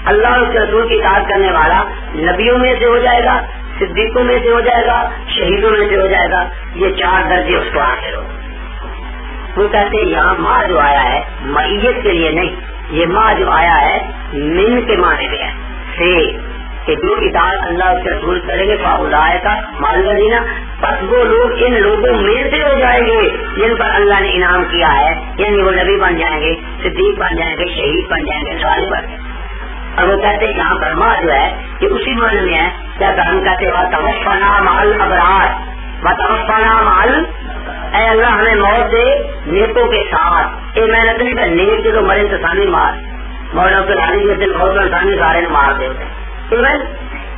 A: اللہ اور اس کے رسول کی اطاعت کرنے والا نبیوں میں سے ہو جائے گا, صدیقوں میں سے ہو جائے گا, شہیدوں میں سے ہو جائے گا. یہ 4 درجے اس کو حاصل ہو. وہ کہتے ہیں یہاں ماں جو آیا ہے معیت کے لیے نہیں, یہ ماں جو آیا ہے من کے معنی میں ہے سے, کہ جو اطاعت اللہ اس کے رسول کریں گے فاولئک مع الذین, بس وہ لوگ ان لوگوں میں سے ہو جائیں گے جن پر اللہ نے انعام کیا ہے. یعنی وہ نبی بن جائیں گے, صدیق بن جائیں گے, شہید بن جائیں گے, صالح بن جائیں گے. اور وہ کہتے ہیں یہاں پر ماں جو ہے یہ اسی معنی میں ہے جیسا ہم کہتے ہیں وتوفنا مع الابرار, وتوفنا مع اے اللہ ہمیں موت دے نیکوں کے ساتھ. اے محنت نہیں کہ نیک جو مرے انسانی مار, مولانا عبد العزیز کے دل بہت انسانی سارے نے مار دے ہوتے.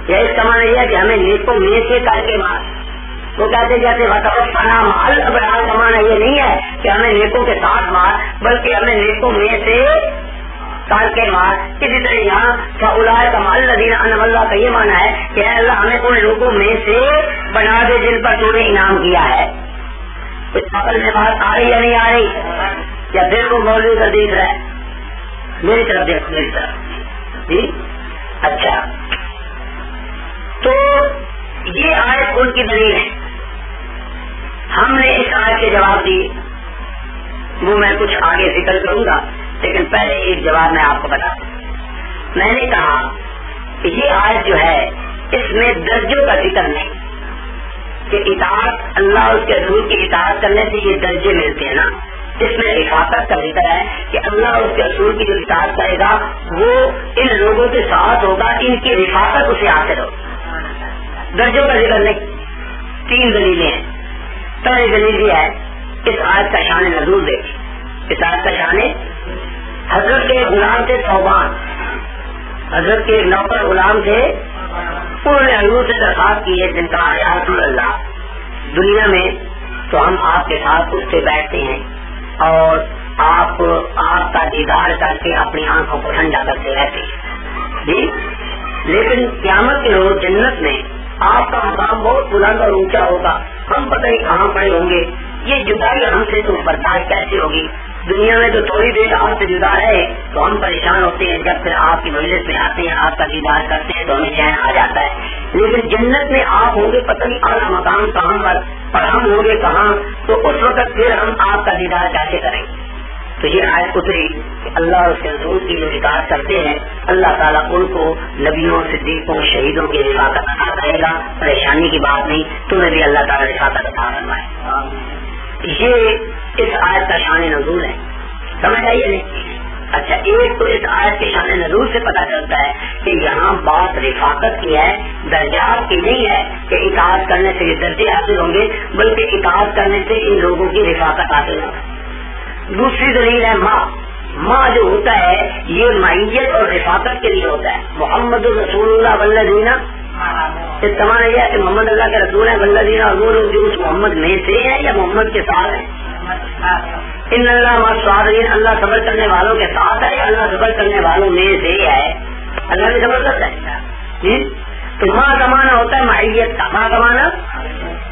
A: یا اس کا معنی یہ ہے کہ ہمیں نیکوں میں سے کر کے مار. وہ کہتے جیسے وتوفنا مع الابرار کا معنی یہ نہیں ہے کہ ہمیں نیکوں کے ساتھ مار, بلکہ ہمیں نیکوں میں سے کر کے مار. اسی طرح یہاں فاولئک مع الذین انعم اللہ کا یہ معنی ہے کہ اے اللہ ہمیں ان لوگوں میں سے بنا دے جن پر تو نے انعام کیا ہے. عقل میں بات آ رہی یا نہیں آ رہی؟ یا پھر وہ مولوی کا دیکھ رہا ہے؟ میری طرف دیکھ, میری طرف جی. اچھا, تو یہ آیت ان کی دلیل ہے. ہم نے اس آیت کے جواب دیے, وہ میں کچھ آگے ذکر کروں گا, لیکن پہلے ایک جواب میں آپ کو بتا دوں. میں نے کہا کہ یہ آیت جو ہے اس میں درجوں کا ذکر نہیں, کہ اطاعت اللہ اور اس کے رسول کی اطاعت کرنے سے یہ درجے ملتے ہیں نا. اس میں رفاقت کا ذکر ہے کہ اللہ اور اس کے رسول کی جو اطاعت کرے گا وہ ان لوگوں کے ساتھ ہوگا, ان کی رفاقت اسے حاصل ہو. درجوں کا ذکر نہیں. 3 دلیلیں ہیں. پہلی دلیل یہ ہے اس آیت کا شان نزول دیکھ. اس آیت کا شان حضرت کے غلام تھے ثوبان, حضرت کے نوکر غلام تھے. انہوں نے حضور سے درخواست کی ہے جن کا یا رسول اللہ دنیا میں تو ہم آپ کے ساتھ اٹھتے بیٹھتے ہیں اور آپ کا دیدار کر کے اپنی آنکھوں کو ٹھنڈا کرتے رہتے ہیں جی, لیکن قیامت کے روز جنت میں آپ کا مقام بہت بلند اور اونچا ہوگا, ہم پتہ نہیں کہاں پڑے ہوں گے. یہ جدائی ہم سے تو برداشت کیسے ہوگی؟ دنیا میں تو تھوڑی دیر آپ سے جدا ہے تو ہم پریشان ہوتے ہیں, جب پھر آپ کی مجلس میں آتے ہیں آپ کا دیدار کرتے ہیں تو ہمیں چین آ جاتا ہے. لیکن جنت میں آپ ہوں گے پتہ نہیں اعلیٰ مقام کہاں پر اور ہم ہوں گے کہاں, تو اس وقت پھر ہم آپ کا دیدار کیسے کریں گے؟ تو یہ آیت اتری کہ اللہ اور اس کے رسول کی جو اطاعت کرتے ہیں اللہ تعالیٰ ان کو نبیوں, صدیقوں, شہیدوں کی رفاقت عطا کرے گا. پریشانی کی بات نہیں, تمہیں بھی اللہ تعالیٰ رفاقت عطا فرمائے. یہ اس آیت کا شان نزول ہے, سمجھ آئیے نہیں؟ اچھا, ایک تو اس آیت کے شان نزول سے پتہ چلتا ہے کہ یہاں بات رفاقت کی ہے, درجات کی نہیں ہے کہ اطاعت کرنے سے یہ درجے حاصل ہوں گے, بلکہ اطاعت کرنے سے ان لوگوں کی رفاقت حاصل ہوگی. دوسری دلیل ہے ماں جو ہوتا ہے یہ معیت اور رفاقت کے لیے ہوتا ہے. محمد رسول اللہ والذین اس کا معنی یہ ہے کہ محمد اللہ کے رسول ہیں، والذین اور وہ لوگ جو اس محمد میں سے ہیں یا محمد کے ساتھ ہیں. ان اللہ مع الصابرین، اللہ صبر کرنے والوں کے ساتھ ہے، اللہ صبر کرنے والوں میں سے ہے. اللہ بھی صبر کرتا ہے. تو ماں کا معنی ہوتا ہے معیت کا، ماں کا معنی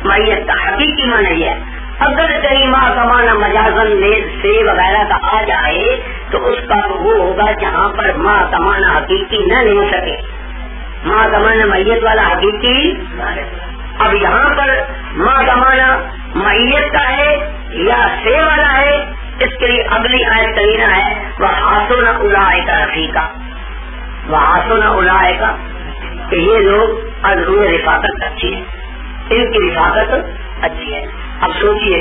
A: معیت کا حقیقی معنی یہ ہے. اگر کہیں ماں کا معنی مجازن سے وغیرہ کا آ جائے تو اس کا وہ ہوگا جہاں پر ماں کا معنی حقیقی نہ لے سکے. ماں کا معنی میت والا حقیقی. اب یہاں پر ماں کا معنی میت کا ہے یا سے والا ہے، اس کے لیے اگلی آیت کریمہ ہے وَحَسُنَ أُولَٰئِكَ رَفِیقًا. وَحَسُنَ أُولَٰئِكَ کہ یہ لوگ ازرو رفاقت اچھی ہے، ان کی رفاقت اچھی ہے. اب سوچئے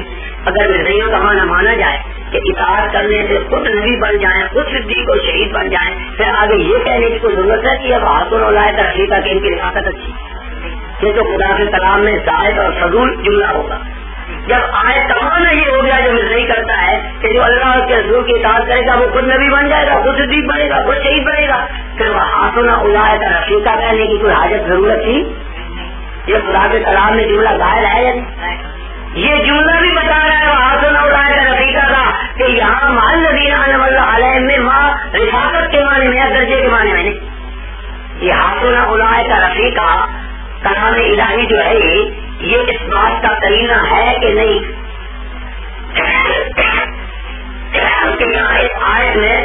A: اگر مرزائیوں کا معنی مانا جائے کہ اطاعت کرنے سے خود نبی بن جائیں، خود صدیق اور شہید بن جائیں، پھر آگے یہ کہنے کی کوئی ضرورت ہے کہ اب حاصل اولائے رفیقہ کہ ان کی رفاقت اچھی. یہ تو خدا کے کلام میں زائد اور فضول جملہ ہوگا. جب آیت کا معنی یہ ہو گیا جو مرزائی کرتا ہے کہ جو اللہ کے رسول کی اطاعت کرے گا وہ خود نبی بن جائے گا، خود صدیق بنے گا، خود شہید بنے گا، پھر وہ حاصل اولائے رفیقہ کہنے کی کوئی حاجت ضرورت تھی؟ یہ خدا کے کلام میں جملہ ظاہر ہے یا نہیں؟ یہ جملہ بھی بتا رہا ہے وَحَسُنَ أُولَٰئِكَ رَفِیقًا کا کہ یہاں مع الذین انعم اللہ علیہم میں ماں رفاقت کے معنی میں یا درجے کے معنی میں نہیں. یہ حَسُنَ أُولَٰئِكَ رَفِیقًا کلام الہی جو ہے یہ اس بات کا قرینہ ہے کہ نہیں کہ یہاں اس آیت میں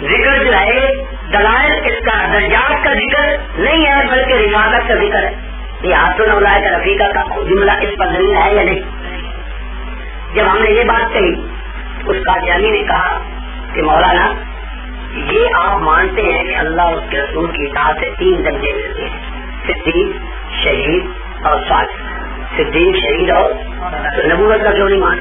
A: ذکر جو ہے دلائل اس کا درجات کا ذکر نہیں ہے بلکہ رفاقت کا ذکر ہے. یہ حاصل اولائے رفیقہ کا جملہ اس پر دلیل ہے یا نہیں؟ جب ہم نے یہ بات کہی اس قادیانی نے کہا کہ مولانا یہ آپ مانتے ہیں کہ اللہ اس کے رسول کی اطاعت سے 3 درجے ملتے ہیں، صدیق، شہید اور صالح. صدیق، شہید اور نبوت کا کیوں نہیں مان؟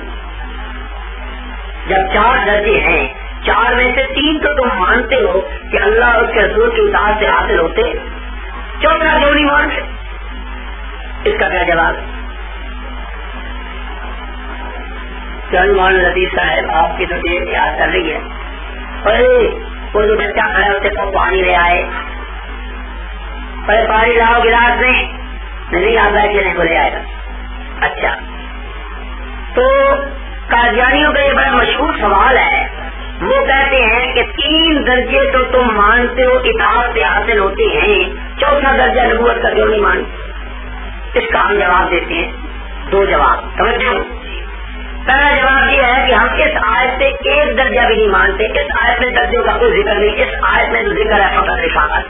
A: جب 4 درجے ہیں، 4 میں سے 3 تو تم مانتے ہو کہ اللہ اس کے رسول کی اطاعت سے حاصل ہوتے، 4تھا کیوں نہیں مانتے؟ اس کا کیا جواب؟ لطیف صاحب آپ کی تو دیر یاد کر رہی ہے، ارے کوئی تو بچہ کھڑا ہوتے کو پانی لے آئے، ارے پانی لاؤ گلاس میں، نہیں آتا ہے کہ نہیں کو لے آئے گا. اچھا تو قادیانیوں کا یہ بڑا مشہور سوال ہے. وہ کہتے ہیں کہ 3 درجے تو تم مانتے ہو اطاعت سے حاصل ہوتے ہیں، 4تھا درجہ نبوت کا کیوں نہیں مانتے؟ اس کا ہم جواب دیتے ہیں 2 جواب. سمجھو، پہلا جواب یہ ہے کہ ہم اس آیت سے 1 درجہ بھی نہیں مانتے. اس آیت میں درجوں کا کوئی ذکر نہیں، اس آیت میں جو ذکر ہے فقط رفاقت.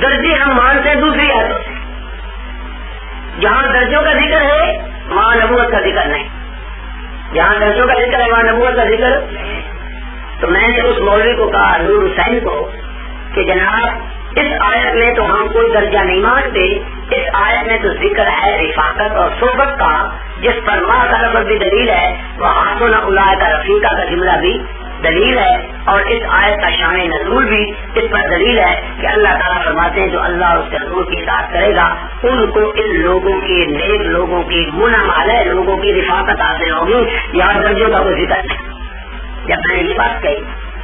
A: درجے ہم مانتے ہیں دوسری آیتوں سے، جہاں درجوں کا ذکر ہے وہاں نبوت کا ذکر نہیں، جہاں درجوں کا ذکر ہے وہاں نبوت کا ذکر. تو میں نے اس مولوی کو کہا، نور حسین کو، کہ جناب اس آیت میں تو ہم کوئی درجہ نہیں مانتے، اس آیت میں تو ذکر ہے رفاقت اور صحبت کا، جس پر ماں کا لفظ بھی دلیل ہے، وَحَسُنَ أُولَٰئِكَ رَفِیقًا کا جملہ بھی دلیل ہے، اور اس آیت کا شان نزول بھی اس پر دلیل ہے کہ اللہ تعالیٰ فرماتے ہیں جو اللہ اس کے رسول کی اطاعت کرے گا ان کو ان لوگوں کی، نیک لوگوں کی، منعم علیہ لوگوں کی رفاقت حاصل ہوگی. یہاں درجوں کا کوئی ذکر نہیں. جب میں نے یہ بات کہی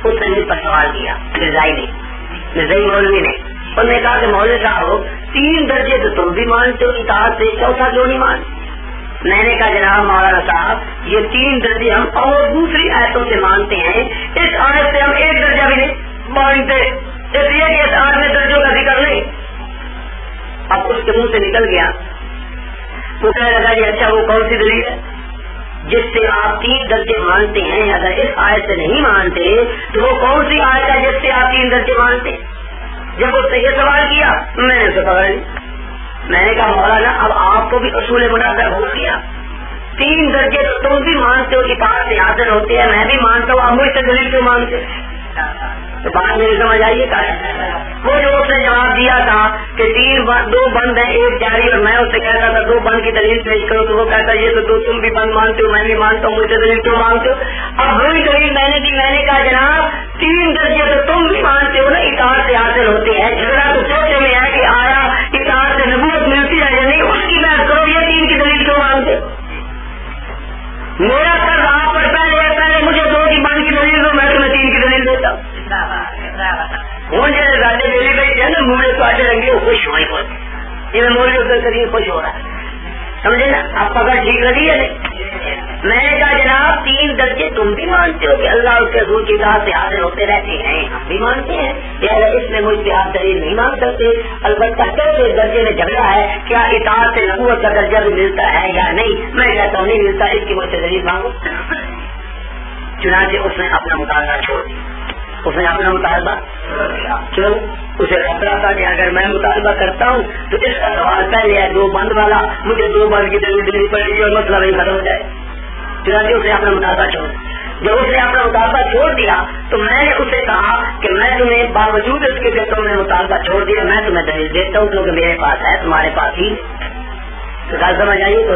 A: اس نے مجھ پر سوال کیا مرزائی مولوی نے. انہوں نے کہا کہ مولوی صاحب 3 درجے تو تم بھی مانتے ہو اطاعت سے، 4تھا کیوں نہیں مانتے؟ میں نے کہا جناب مولانا صاحب یہ 3 درجے ہم اور دوسری آیتوں سے مانتے ہیں، اس آیت سے ہم 1 درجہ بھی نہیں مانتے، اس لیے کہ اس آیت میں درجوں کا ذکر نہیں. اب اس کے منہ سے نکل گیا، وہ کہنے لگا جی اچھا وہ کون سی دلیل ہے جس سے آپ 3 درجے مانتے ہیں؟ اگر اس آیت سے نہیں مانتے تو وہ کون سی آیت ہے جس سے آپ 3 درجے مانتے؟ جب اس نے یہ سوال کیا میں نے اسے پکڑ لی. میں نے کہا مولانا اب آپ کو بھی اصول مناسب ہو گیا، 3 درجے تو تم بھی مانتے ہو اطاعت سے حاصل ہوتے ہیں، میں بھی مانتا ہوں، آپ مجھ سے دلیل کیوں مانتے؟ تو بات میری سمجھ آئیے کا وہ جو اس نے جواب دیا تھا کہ 2 بند ہیں 1 جاری، اور میں اس سے کہتا تھا 2 بند کی دلیل پیش کرو تو وہ کہتا یہ تو تم بھی بند مانتے ہو، میں بھی مانتا ہوں، مجھ سے دلیل کیوں مانگتے ہو؟ اب وہی دلیل میں نے دی. میں نے کہا جناب 3 درجے تو تم بھی مانتے ہو نا اطاعت سے حاصل ہوتے ہیں، جھگڑا تو سوچے میں ہے کہ آیا اطاعت سے نبوت ملتی ہے یا نہیں، اس کی بات کرو، یہ 3 کی دلیل کیوں مانگتے؟ میرا قرض آپ پر پہلے مجھے 2 کی بند کی دلیل دو، میں تمہیں 3 کی دلیل دیتا ہوں. مجھے زیادہ میری بھائی ہے نا مجھے تو آگے رنگے یہ مولوی عبد الکریم خوش ہو رہا ہے، سمجھے نا؟ آپ پکڑ ٹھیک لگی ہے نہیں؟ میں نے کہا جناب 3 درجے تم بھی مانتے ہو کہ اللہ اس کے رسول کی اطاعت سے حاصل ہوتے رہتے ہیں، ہم بھی مانتے ہیں، لہٰذا اس میں مجھ سے آپ دلیل نہیں مانگ سکتے۔ البتہ چوتھے درجے میں جھگڑا ہے، کیا اطاعت سے نبوت کا درجہ بھی ملتا ہے یا نہیں؟ میں کہتا ہوں نہیں ملتا، اس کی مجھ سے دلیل مانگو۔ چنانچہ اس نے اپنا مطالبہ چھوڑ دیا، اس نے اپنا مطالبہ کیوں؟ اسے خطرہ تھا کہ اگر میں مطالبہ کرتا ہوں تو اس کا سوال پہلے ہے 2 بند والا، مجھے 2 بند کی دلیل دینی پڑے گی اور مسئلہ نہیں ختم ہو جائے۔ چنانچہ اس نے اپنا مطالبہ چھوڑ دیا۔ جب اس نے اپنا مطالبہ چھوڑ دیا تو میں نے اسے کہا کہ میں تمہیں باوجود اس کے کہ تم نے مطالبہ چھوڑ دیا میں تمہیں دلیل دیتا ہوں کیونکہ میرے پاس ہے، تمہارے پاس ہی تو سمجھ آئیے۔ تو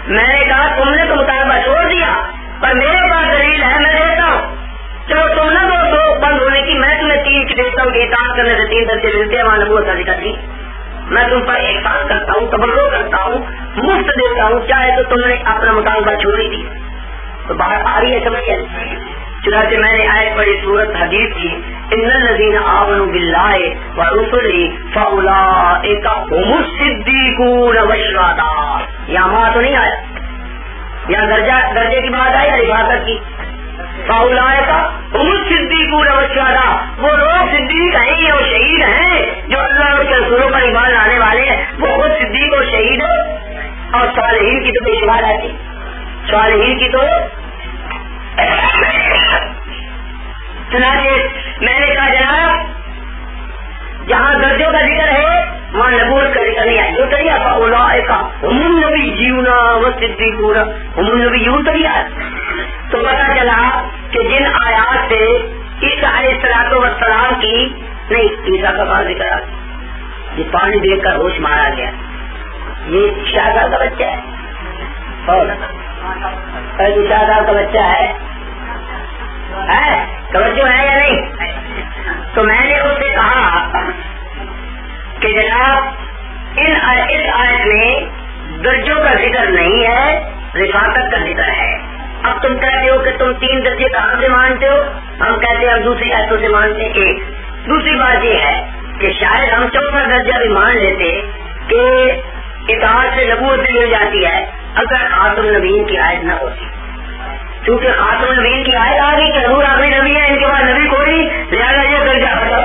A: میں نے کہا تم نے تو مطالبہ چھوڑ دیا پر میرے پاس دلیل ہے، میں دیتا ہوں، چلو تم نہ دو بند ہونے کی، میں تمہیں 3 کی دیتا ہوں کہ اطاعت کرنے سے 3 درجے ملتے ہیں، وہاں نبوت کا ذکر نہیں۔ میں تم پر احسان کرتا ہوں، تبرع کرتا ہوں، مفت دیتا ہوں، چاہے تو تم نے اپنا مطالبہ چھوڑ ہی دی۔ تو بات آ رہی ہے سمجھ گئے؟ چنانچہ میں نے آیت پڑھی سورت حدیث کی، ان الذین آمنوا باللہ ورسلہ فاولئک هم الصدیقون والشہداء۔ یہاں ماں تو نہیں آیا، یہاں درجے کی بات آئی ہے عبادت کی۔ فاولئک هم الصدیقون والشہداء، وہ لوگ صدیق ہیں یا وہ شہید ہیں جو اللہ اور اس کے رسولوں پر ایمان لانے والے ہیں، وہ خود صدیق اور شہید ہے۔ اور صالحین کی تو بے شمار آتی، صالحین کی تو چنانچہ میں نے کہا جناب جہاں درجوں کا ذکر ہے وہاں نبوت کا ذکر نہیں ہے۔ جو طریقہ فاولئک هم النبیون والصدیقون هم النبیون طریقہ ہے۔ تو پتا چلا کہ جن آیات سے عیسیٰ علیہ السلام کی نہیں، عیسیٰ کا بات ذکر آ یہ پانی دیکھ کر ہوش مارا گیا، یہ شاہدہ کا بچہ ہے اور شاہدہ کا بچہ ہے، توجہ ہے یا نہیں؟ تو میں نے اس سے کہا کہ جناب اس آیت میں درجوں کا ذکر نہیں ہے، رفاقت کا ذکر ہے۔ اب تم کہتے ہو کہ تم 3 درجے کہاں سے مانتے ہو، ہم کہتے ہیں ہم دوسری آیتوں سے مانتے ہیں۔ ایک دوسری بات یہ ہے کہ شاید ہم 4واں درجہ بھی مان لیتے کہ اطاعت سے نبوت بھی مل جاتی ہے اگر خاتم النبیین کی آیت نہ ہوتی، کیونکہ خاتم النبیین کی آیت آ گئی کہ حضور آخری نبی ہے، ان کے بعد نبی کوئی نہیں، لہٰذا یہ درجہ ختم۔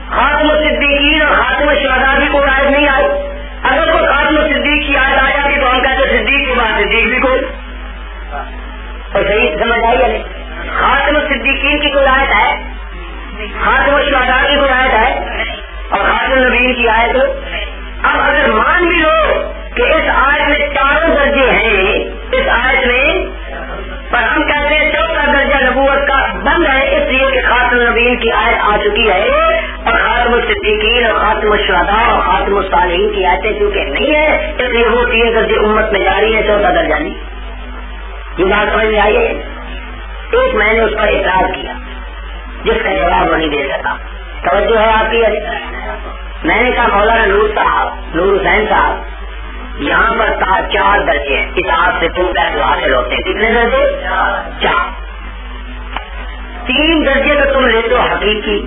A: خاتم الصدیقین اور خاتم الشہداء کی کوئی آیت نہیں آئی۔ اگر کوئی خاتم الصدیق کی آیت آ جاتی تو ہم کہتے صدیق کے بعد صدیق بھی کوئی، اور صحیح سمجھ آئی ہے نہیں؟ خاتم الصدیقین کی کوئی آیت ہے، خاتم الشہداء کی کوئی آیت ہے اور خاتم النبیین کی آیت۔ اب اگر مان بھی لو کہ اس آیت میں 4 درجے ہیں، اس آیت میں، پر ہم کہتے ہیں 4واں درجہ نبوت کا بند ہے، اس لیے کہ خاتم النبیین کی آیت آ چکی ہے اور خاتم الصدیقین اور خاتم الشہداء اور خاتم الصالحین کی آیتیں کیونکہ نہیں ہے، اس لیے وہ 3 درجے امت میں جاری ہے، 4واں درجہ نہیں۔ یہ بات سمجھ میں آئی ہے؟ ایک میں نے اس پر اعتراض کیا جس کا جواب وہ نہیں دے سکا، توجہ ہے آپ کی؟ میں نے کہا مولانا نور حسین صاحب یہاں پر 4 درجے ہیں، اطاعت سے تم کیسے حاصل ہوتے ہیں؟ کتنے درجے؟ 4۔ 3 درجے تو تم لیتے ہو حقیقی،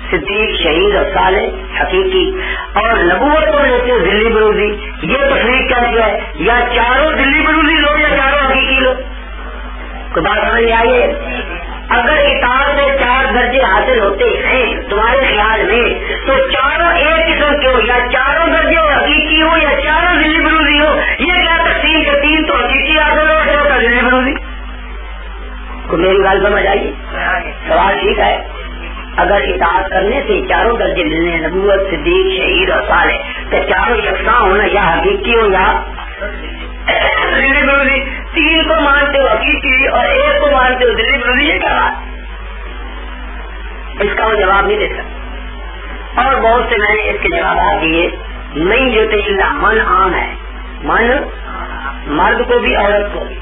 A: صدیق، شہید اور صالح حقیقی، اور نبوت کو لیتے ہو دلی بروزی۔ یہ تفریق کیسی ہے؟ یا چاروں دلی بروزی لو یا چاروں حقیقی لو؟ کوئی بات سمجھ میں آئی ہے؟ اگر اطاعت میں 4 درجے حاصل ہوتے ہیں تمہارے خیال میں تو چاروں ایک قسم کے ہو، یا چاروں درجے حقیقی ہو یا چاروں دلی بروزی ہو، یہ کیا تقسیم کے 3 تو حقیقی حاصل ہو اور دلی بروزی؟ کو میری بات سمجھ آئیے؟ سوال ٹھیک ہے۔ اگر اطاعت کرنے سے 4 درجے ملنے، نبوت، صدیق، شہید اور صالح، تو چاروں یکساں ہونا، یا حقیقی ہو یا دلی بروزی۔ 3 کو مانتے ہو حقیقی اور 1 کو مانتے ہو دلی بروزی، یہ کیا بات؟ اس کا وہ جواب نہیں دے سکتا۔ اور بہت سے میں نے اس کے جوابات دیے، نہیں جو تیلا من عام ہے، من مرد کو بھی عورت کو بھی،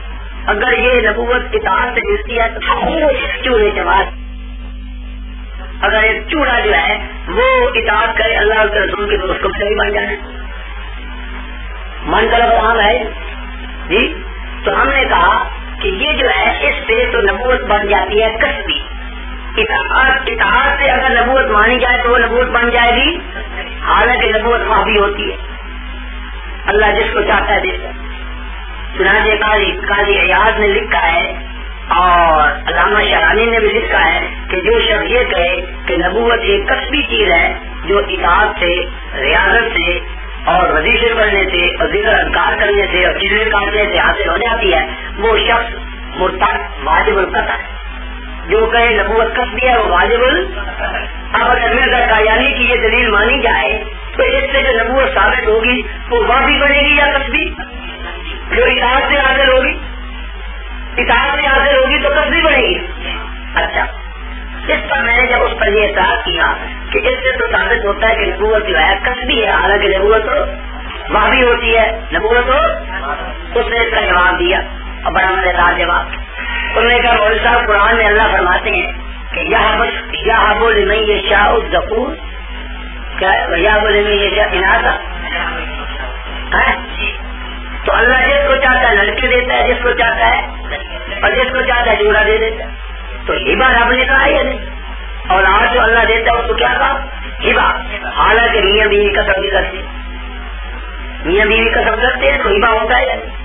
A: اگر یہ نبوت اطاعت سے ملتی ہے تو چوڑے جماعت، اگر ایک چوڑا جو ہے وہ اطاعت کرے اللہ کے رسول کے تو اس کو بھی بن جانا، من طرف عام ہے جی۔ تو ہم نے کہا کہ یہ جو ہے اس سے تو نبوت بن جاتی ہے کسبی، اطاعت سے اگر نبوت مانی جائے تو وہ نبوت بن جائے گی، حالانکہ نبوت وہاں بھی ہوتی ہے۔ اللہ جس کو چاہتا ہے دیتا ہے. چنانچہ قاضی عیاض نے لکھا ہے اور علامہ شرانی نے بھی لکھا ہے کہ جو شخص یہ کہے کہ نبوت ایک کسبی چیز ہے جو اطاعت سے، ریاضت سے اور وظیفے پڑھنے سے اور ذکر اذکار کرنے سے اور چیزیں کاٹنے سے حاصل ہو جاتی ہے، وہ شخص مرتد واجب القطع ہے. جو کہے نبوت کسبی ہے وہ واجب اب اگر مرزا قادیانی کی یہ دلیل مانی جائے تو اس سے جو نبوت ثابت ہوگی وہ واجب بنے گی یا کسبی؟ جو اطاعت سے حاصل ہوگی، اطاعت سے حاصل ہوگی تو کسبی بنے گی. اچھا، اس پر میں نے جب اس پر یہ اعتراض کیا کہ اس سے تو ثابت ہوتا ہے کہ نبوت جو ہے کسبی ہے، حالانکہ نبوت تو واجب ہوتی ہے، نبوت تو اس نے اس کا جواب دیا اور بڑا مزیدار جواب. انہوں نے کہا مولوی صاحب قرآن میں اللہ فرماتے ہیں کہ یہب لمن یشاء الذکور، کیا یہب لمن یشاء اناثا، تو اللہ جس کو چاہتا ہے لڑکے دیتا ہے، جس کو چاہتا ہے اور جس کو چاہتا ہے جوڑا دے دیتا ہے. تو ہبا رب نے کہا یا نہیں؟ اور آج جو اللہ دیتا ہے اس کو کیا کہا؟ ہبا. حالانکہ میاں بیوی کا سب کرتے ہیں، میاں بیوی کا سب کرتے ہیں تو ہبا ہوتا ہے یا نہیں؟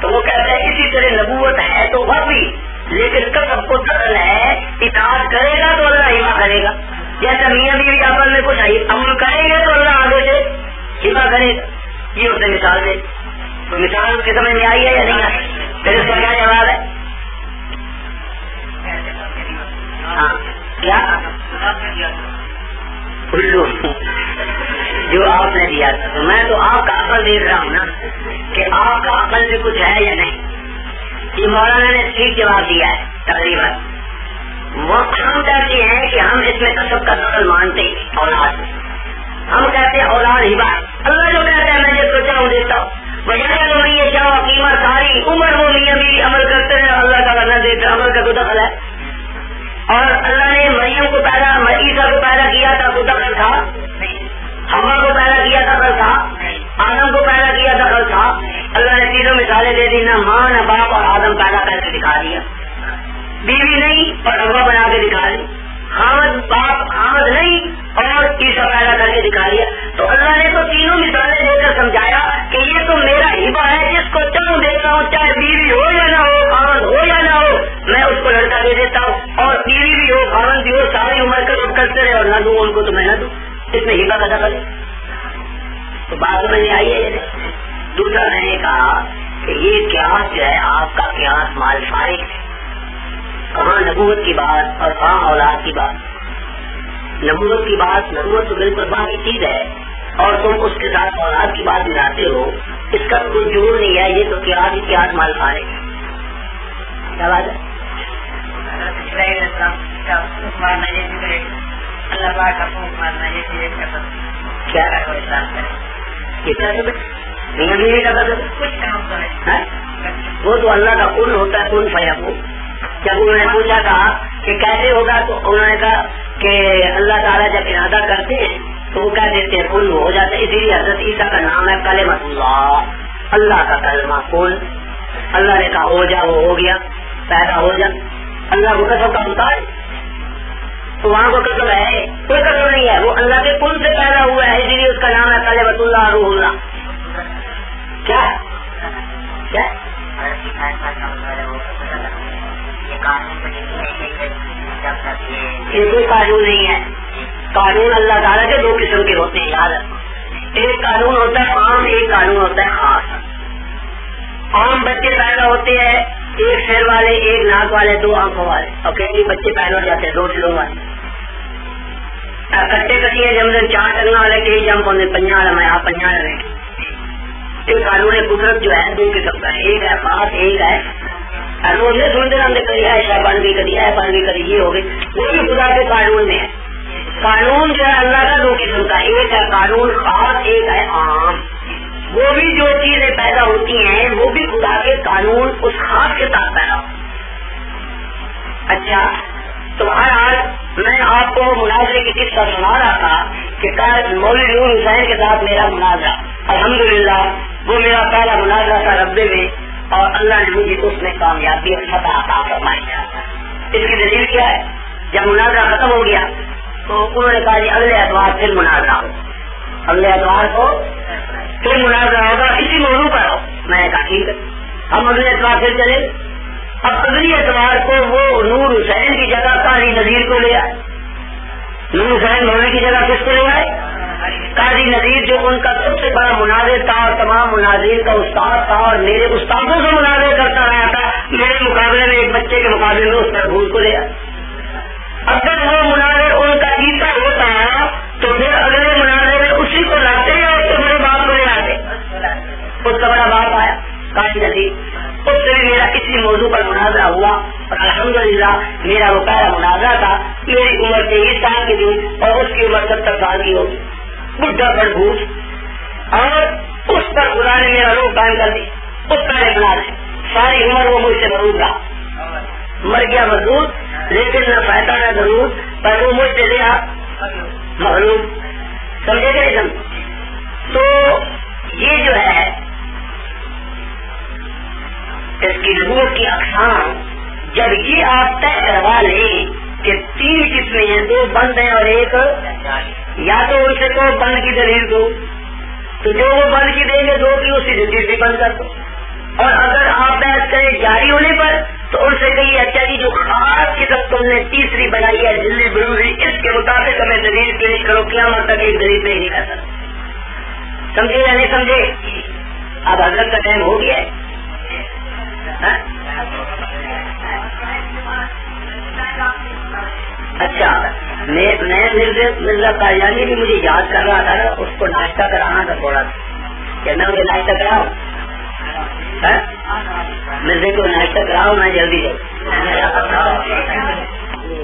A: تو وہ کہتا ہے اسی طرح نبوت ہے تو وہ بھی، لیکن کسب کو دخل ہے، اطاعت کرے گا تو اللہ ہبا کرے گا. جیسا میاں بیوی آپس میں کچھ عمل کریں گے تو اللہ آگے سے ہبا کرے گا. یہ اس نے مثال دے. تو مثال اس کے سمجھ میں آئی ہے یا نہیں آئی؟ پھر اس کا کیا جواب ہے؟ ہاں کیا الو جو آپ نے دیا تھا، تو میں تو آپ کا عقل دیکھ رہا ہوں نا کہ آپ کا عقل میں کچھ ہے یا نہیں. یہ مولانا نے ٹھیک جواب دیا ہے تقریباً. وہ ہم کہتے ہیں کہ ہم اس میں کسب کا دخل مانتے ہیں اولاد میں. ہم کہتے ہیں اولاد ہبا. اللہ جو کہتا ہے میں جس کو چاہوں دیتا ہوں، وجہ تو نہیں ہے چاہو قیمت ساری عمر وہ میاں بیوی عمل کرتے ہیں، اللہ تعالیٰ نہ دیتا، عمل کا تو دخل ہے. اور اللہ نے مریم کو پیدا، عیسیٰ کو پیدا کیا تھا تو دخل تھا، حوا کو پیدا کیا دخل تھا، آدم کو پیدا کیا دخل تھا. اللہ نے تینوں مثالیں دے دی، نہ ماں نہ باپ اور آدم پیدا کر کے دکھا دیا. بیوی نہیں اور حوا بنا کے دکھا دی. حامد باپ حامد نہیں اور عیسیٰ پیدا کر کے دکھا دیا. تو اللہ نے تو تینوں مثالیں دے کر سمجھایا کہ یہ تو میرا ہبا ہے، جس کو چاہوں دیتا ہوں، چاہے بیوی ہو یا نہ ہو، حامد ہو یا نہ ہو، میں اس کو لڑکا دے دیتا ہوں. اور بیوی بھی ہو، حامد بھی ہو، ساری عمر کا سب کرتے رہے اور نہ دوں ان کو تو میں نہ دوں. اس میں ہبا کا دخل ہے. تو بات میں نہیں آئی ہے. دوسرا میں نے کہا کہ یہ قیاس جو ہے آپ کا قیاس مال فارغ ہے. کہاں نبوت کی بات اور کہاں اولاد کی بات. نبوت کی بات، نبوت تو بالکل باقی چیز ہے اور تم اس کے ساتھ اولاد کی بات ملاتے ہو، اس کا کوئی جوڑ نہیں ہے. یہ تو قیاس مال فارغ ہے. کیا بات ہے؟ وہ تو اللہ کا کن ہوتا ہے، کن فیکون. جب انہوں نے پوچھا تھا کہ کیسے ہوگا تو انہوں نے کہا کہ اللہ تعالیٰ جب ارادہ کرتے ہیں تو وہ کہہ دیتے ہیں کن ہو جاتا ہے. اسی لیے حضرت عیسیٰ کا نام ہے کلمۃ اللہ، اللہ کا کلمہ کن. اللہ نے کہا ہو جا، وہ ہو گیا، پیدا ہو جا. اللہ کو قسم کا مطالب تو وہاں کو قسم ہے، کوئی قسم نہیں ہے، وہ اللہ کے کن سے پیدا ہوا ہے، اسی لیے اس کا نام ہے کلمۃ اللہ روح اللہ. کیا کیا یہ کوئی قانون نہیں ہے. قانون اللہ تعالیٰ کے دو قسم کے ہوتے ہیں، یاد رکھو. ایک قانون ہوتا ہے عام، ایک قانون ہوتا ہے خاص. عام بچے پیدا ہوتے ہیں ایک سر والے، ایک ناک والے، دو آنکھوں والے، اور کئی بچے پیدا ہو جاتے ہیں دو سروں والے. کٹے کٹیے جمدن چار ٹنگا والے کئی جم کو پنجا والا میں آپ پنجا رہے. یہ قانون قدرت جو ہے دو قسم کا ہے، ایک ہے خاص، ایک ہے سنتے ہم نے کری ہے بن بھی کری ہے، بن بھی کری، یہ ہو گئی. وہ بھی خدا کے قانون میں ہے. قانون جو ہے اللہ کا دو قسم کا، ایک ہے قانون خاص، ایک ہے عام. وہ بھی جو چیزیں پیدا ہوتی ہیں وہ بھی خدا کے قانون اس خاص کے ساتھ پیدا ہوتی. اچھا، تو ہر حال میں آپ کو مناظرے کی قصہ سنا رہا تھا کہ کل مولوی نور حسین کے ساتھ میرا مناظرہ، الحمدللہ وہ میرا پہلا مناظرہ تھا ربے میں، اور اللہ نے مجھے اس میں کامیابی اور فتح عطا فرمائی. اس کی دلیل کیا ہے؟ جب مناظرہ ختم ہو گیا تو انہوں نے کہا جی اگلے اتوار پھر مناظرہ ہو. اگلے اتوار کو پھر مناظرہ ہوگا اسی موضوع پر ہو. میں نے کہا ٹھیک ہے. ہم اگلے اتوار پھر چلے. اب اگلی اتوار کو وہ نور حسین کی جگہ قاضی نذیر کو لے آئے. نور حسین مولوی کی جگہ کس کو لے آئے؟ قاضی نذیر، جو ان کا سب سے بڑا مناظر تھا اور تمام مناظر کا استاد تھا اور میرے استادوں سے مناظر کرتا رہا تھا. میرے مقابلے میں ایک بچے کے مقابلے میں اس پر بھول کو لے آئے. اگر وہ مناظر ان کا جیتا ہوتا تو پھر اگلے مناظر میں اسی کو لاتے ہیں اور اس بڑے باپ کو لے آتے. اس کا بڑا باپ آیا قاضی نذیر، اس سے بھی میرا کسی موضوع پر مناظرہ ہوا اور الحمدللہ میرا وہ پہلا مناظرہ تھا. میری عمر 23 سال کی تھی اور اس کی عمر 70 سال کی ہوگی. بڈھا پر بھوت، اور اس پر خدا نے میرا روح قائم کر دی. اس پہلے مناظر ساری عمر وہ مجھ سے مروب رہا، مر گیا مضبوط، لیکن نہ فائدہ نہ ضرور، پر وہ مجھ سے دیا مغلوب. سمجھے گئے سم. تو یہ جو ہے اس کی نبوت کی اقسام، جب یہ آپ طے کروا لیں کہ 3 قسمیں ہیں، 2 بند ہیں اور ایک، یا تو ان سے کو بند کی دلیل دو، تو جو وہ بند کی دیں گے 2 کی اسی سے تیسری بند کر دو. اور اگر آپ بحث کریں جاری ہونے پر تو ان سے کہیے اچھا جی جو خاص قسم تم نے تیسری بنائی ہے دلی بروزی، اس کے مطابق ہمیں دلیل پیش کرو. قیامت تک ایک دلیل پیش نہیں کر سکتا. سمجھے یا نہیں سمجھے؟ اب حضرت کا ٹائم ہو گیا ہے. اچھا، میں مرزا قادیانی بھی مجھے یاد کر رہا تھا، اس کو ناشتہ کرانا تھا تھوڑا سا. کہنا مجھے ناشتہ کراؤ، مرزے کو ناشتہ کراؤ، میں جلدی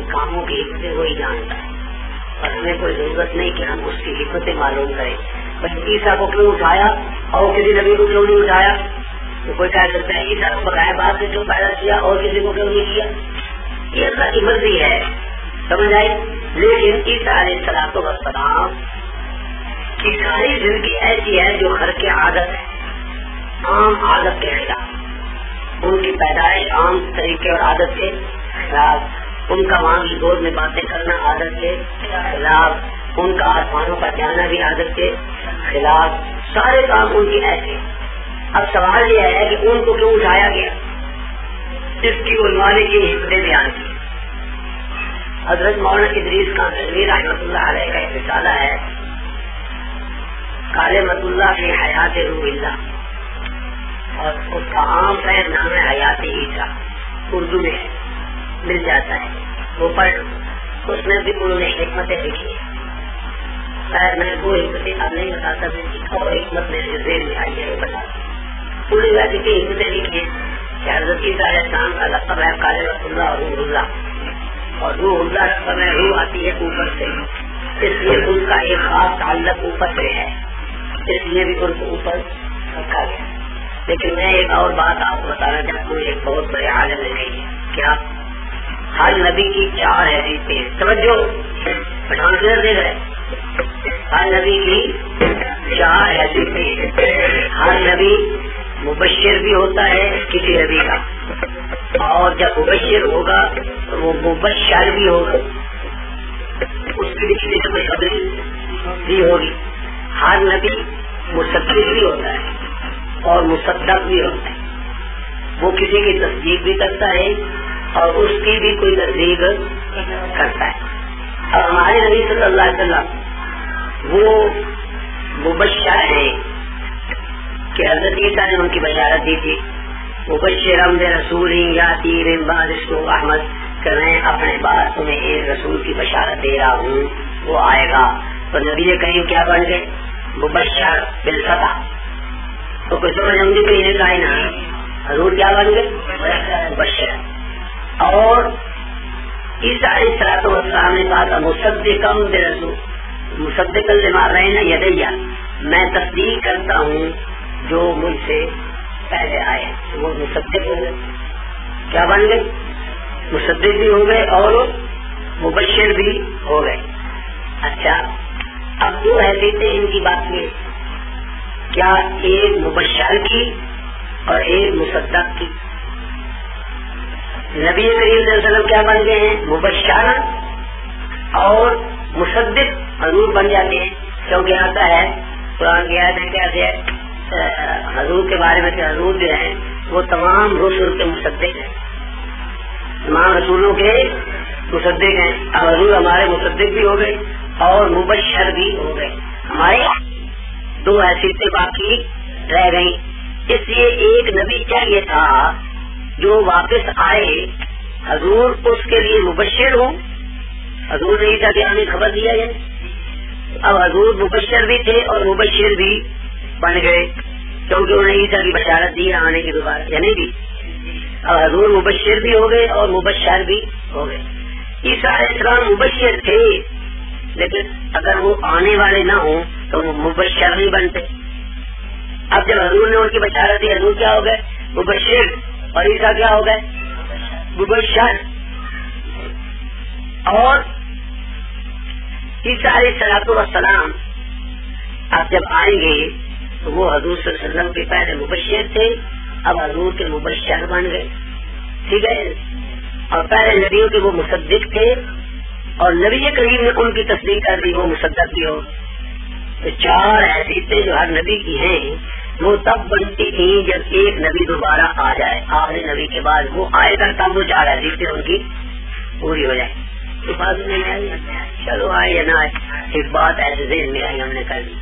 A: کاموں کی حکمتیں وہی جانتا ہے اور ہمیں کوئی ضرورت نہیں کہ ہم اس کی حکمتیں معلوم کریں. بس عیسیٰ کو کیوں اٹھایا اور کسی نبی کو کیوں نہیں اٹھایا؟ تو کوئی کہہ سکتا ہے عیسیٰ کو بغیر بات سے کیوں پیدا کیا اور کسی کو کیوں نہیں کیا؟ یہ اللہ کی مرضی ہے، سمجھ آئی. لیکن عیسیٰ علیہ السلام کی ساری زندگی ایسی ہے جو خر کی عادت ہے، عام عادت کے خلاف. ان کی پیدائش عام طریقے اور عادت کے خلاف، ان کا ماں کی گود میں باتیں کرنا عادت کے خلاف، ان کا آسمانوں پر جانا بھی عادت کے خلاف، سارے کام ان کی ایسے. اب سوال یہ ہے کہ ان کو کیوں اٹھایا گیا؟ اس کی عنوان کی حکمتیں بیان کی. حضرت مولانا ادریس کانتوی رحمۃ اللہ علیہ کا ایک رسالہ ہے کالمۃ اللہ فی حیات روح اللہ، اور اس کا عام پیر نام ہے حیات عیسیٰ، اردو میں مل جاتا ہے، وہ پڑھ. اس میں بھی انہوں نے حکمتیں لکھی ہیں. خیر میں وہ حکمتیں اب نہیں بتاتا، اور حکمت میں ذہن میں آئی ہے بتا. پوری ویسے کی حکمتیں لکھی ہیں کہ حضرت عیسیٰ علیہ السلام کا لقب ہے کالمۃ اللہ اور روح اللہ، اور روح اللہ لقب ہے، روح آتی ہے اوپر سے، اس لیے ان کا ایک خاص تعلق اوپر سے ہے، اس لیے بھی ان کو اوپر رکھا گیا. لیکن میں ایک اور بات آپ کو بتانا چاہتا ہوں، ایک بہت بڑے عالم نے کہی ہے. کیا؟ ہر نبی کی 4 حیثیتیں ہیں. توجہ، پٹھان کدھر دیکھ رہے؟ ہر نبی کی 4 حیثیتیں ہیں. ہر نبی مبشر بھی ہوتا ہے کسی نبی کا، اور جب مبشر ہوگا تو وہ مبشر بھی ہوگا، اس کی کسی سے کوئی خبر بھی ہوگی. ہر نبی مصدق بھی ہوتا ہے اور مصدق بھی ہوتا ہے، وہ کسی کی تصدیق بھی کرتا ہے اور اس کی بھی کوئی تصدیق کرتا ہے. اور ہمارے نبی صلی اللہ علیہ وسلم وہ مبشر ہیں کہ حضرت عیسیٰ نے ان کی بشارت دی تھی، مبشرم برسول یاتی من بعد اسمہ احمد، کہ میں اپنے بعد تمہیں ایک رسول کی بشارت دے رہا ہوں، وہ آئے گا. تو نبی کریم کیا بن گئے؟ مبشر بالفتح. تو کوئی سمجھ ہم بھی کہیں کا ہی نا، حضور کیا بن گئے؟ مبشر. اور عیسیٰ علیہ السلام نے کہا تھا مصدقم برسول، مصدقا لما بین یدی، میں تصدیق کرتا ہوں جو مجھ سے پہلے آئے. وہ مصدق ہو گئے. کیا بن گئے؟ مصدق بھی ہو گئے اور مبشر بھی ہو گئے. اچھا، اب 2 حیثیتیں ان کی بات میں، کیا ایک مبشر کی اور ایک مصدق کی. نبی کریم صلی اللہ علیہ وسلم کیا بن گئے ہیں؟ مبشر اور مصدق حضور بن جاتے ہیں، کیونکہ آتا ہے قرآن کی آیت ہے کیا حضور کے بارے میں کہ حضور جو ہیں وہ تمام رسول کے مصدق ہیں، تمام رسولوں کے مصدق ہیں. اب حضور ہمارے مصدق بھی ہو گئے اور مبشر بھی ہو گئے. ہمارے 2 حیثیتیں باقی رہ گئی. اس لیے ایک نبی چاہیے تھا جو واپس آئے، حضور اس کے لیے مبشر ہوں. حضور نہیں تھا کہ ہمیں خبر دیا جائے. اب حضور مبشر بھی تھے اور مبشر بھی بن گئے کیونکہ انہیں عیسیٰ کی بشارت دی آنے کی دوبارہ یعنی بھی. اب حضور مبشر بھی ہو گئے اور مبشر بھی ہو گئے. عیسیٰ علیہ السلام مبشر تھے لیکن اگر وہ آنے والے نہ ہوں تو وہ مبشر نہیں بنتے. اب جب حضور نے ان کی بشارت دی، حضور کیا ہو گئے؟ مبشر. اور عیسیٰ کیا ہو گئے؟ مبشر. اور عیسیٰ علیہ السلام اب جب آئیں گے تو وہ حضور صلی اللہ علیہ وسلم کے پہلے مبشر تھے، اب حضور کے مبشر بن گئے. ٹھیک ہے. اور پہلے نبیوں کے وہ مصدق تھے اور نبی کریم نے ان کی تصدیق کر دی، وہ مصدق بھی ہو. تو 4 حیثیتیں جو ہر نبی کی ہیں وہ تب بنتی تھیں جب ایک نبی دوبارہ آ جائے. آخری نبی کے بعد وہ آئے گا تب وہ 4 حیثیتیں ان کی پوری ہو جائے. تو بات نہیں آئی، چلو آئے یا نہ آئے، ایک بات ایسے ذہن میں آئی ہم نے کر دی.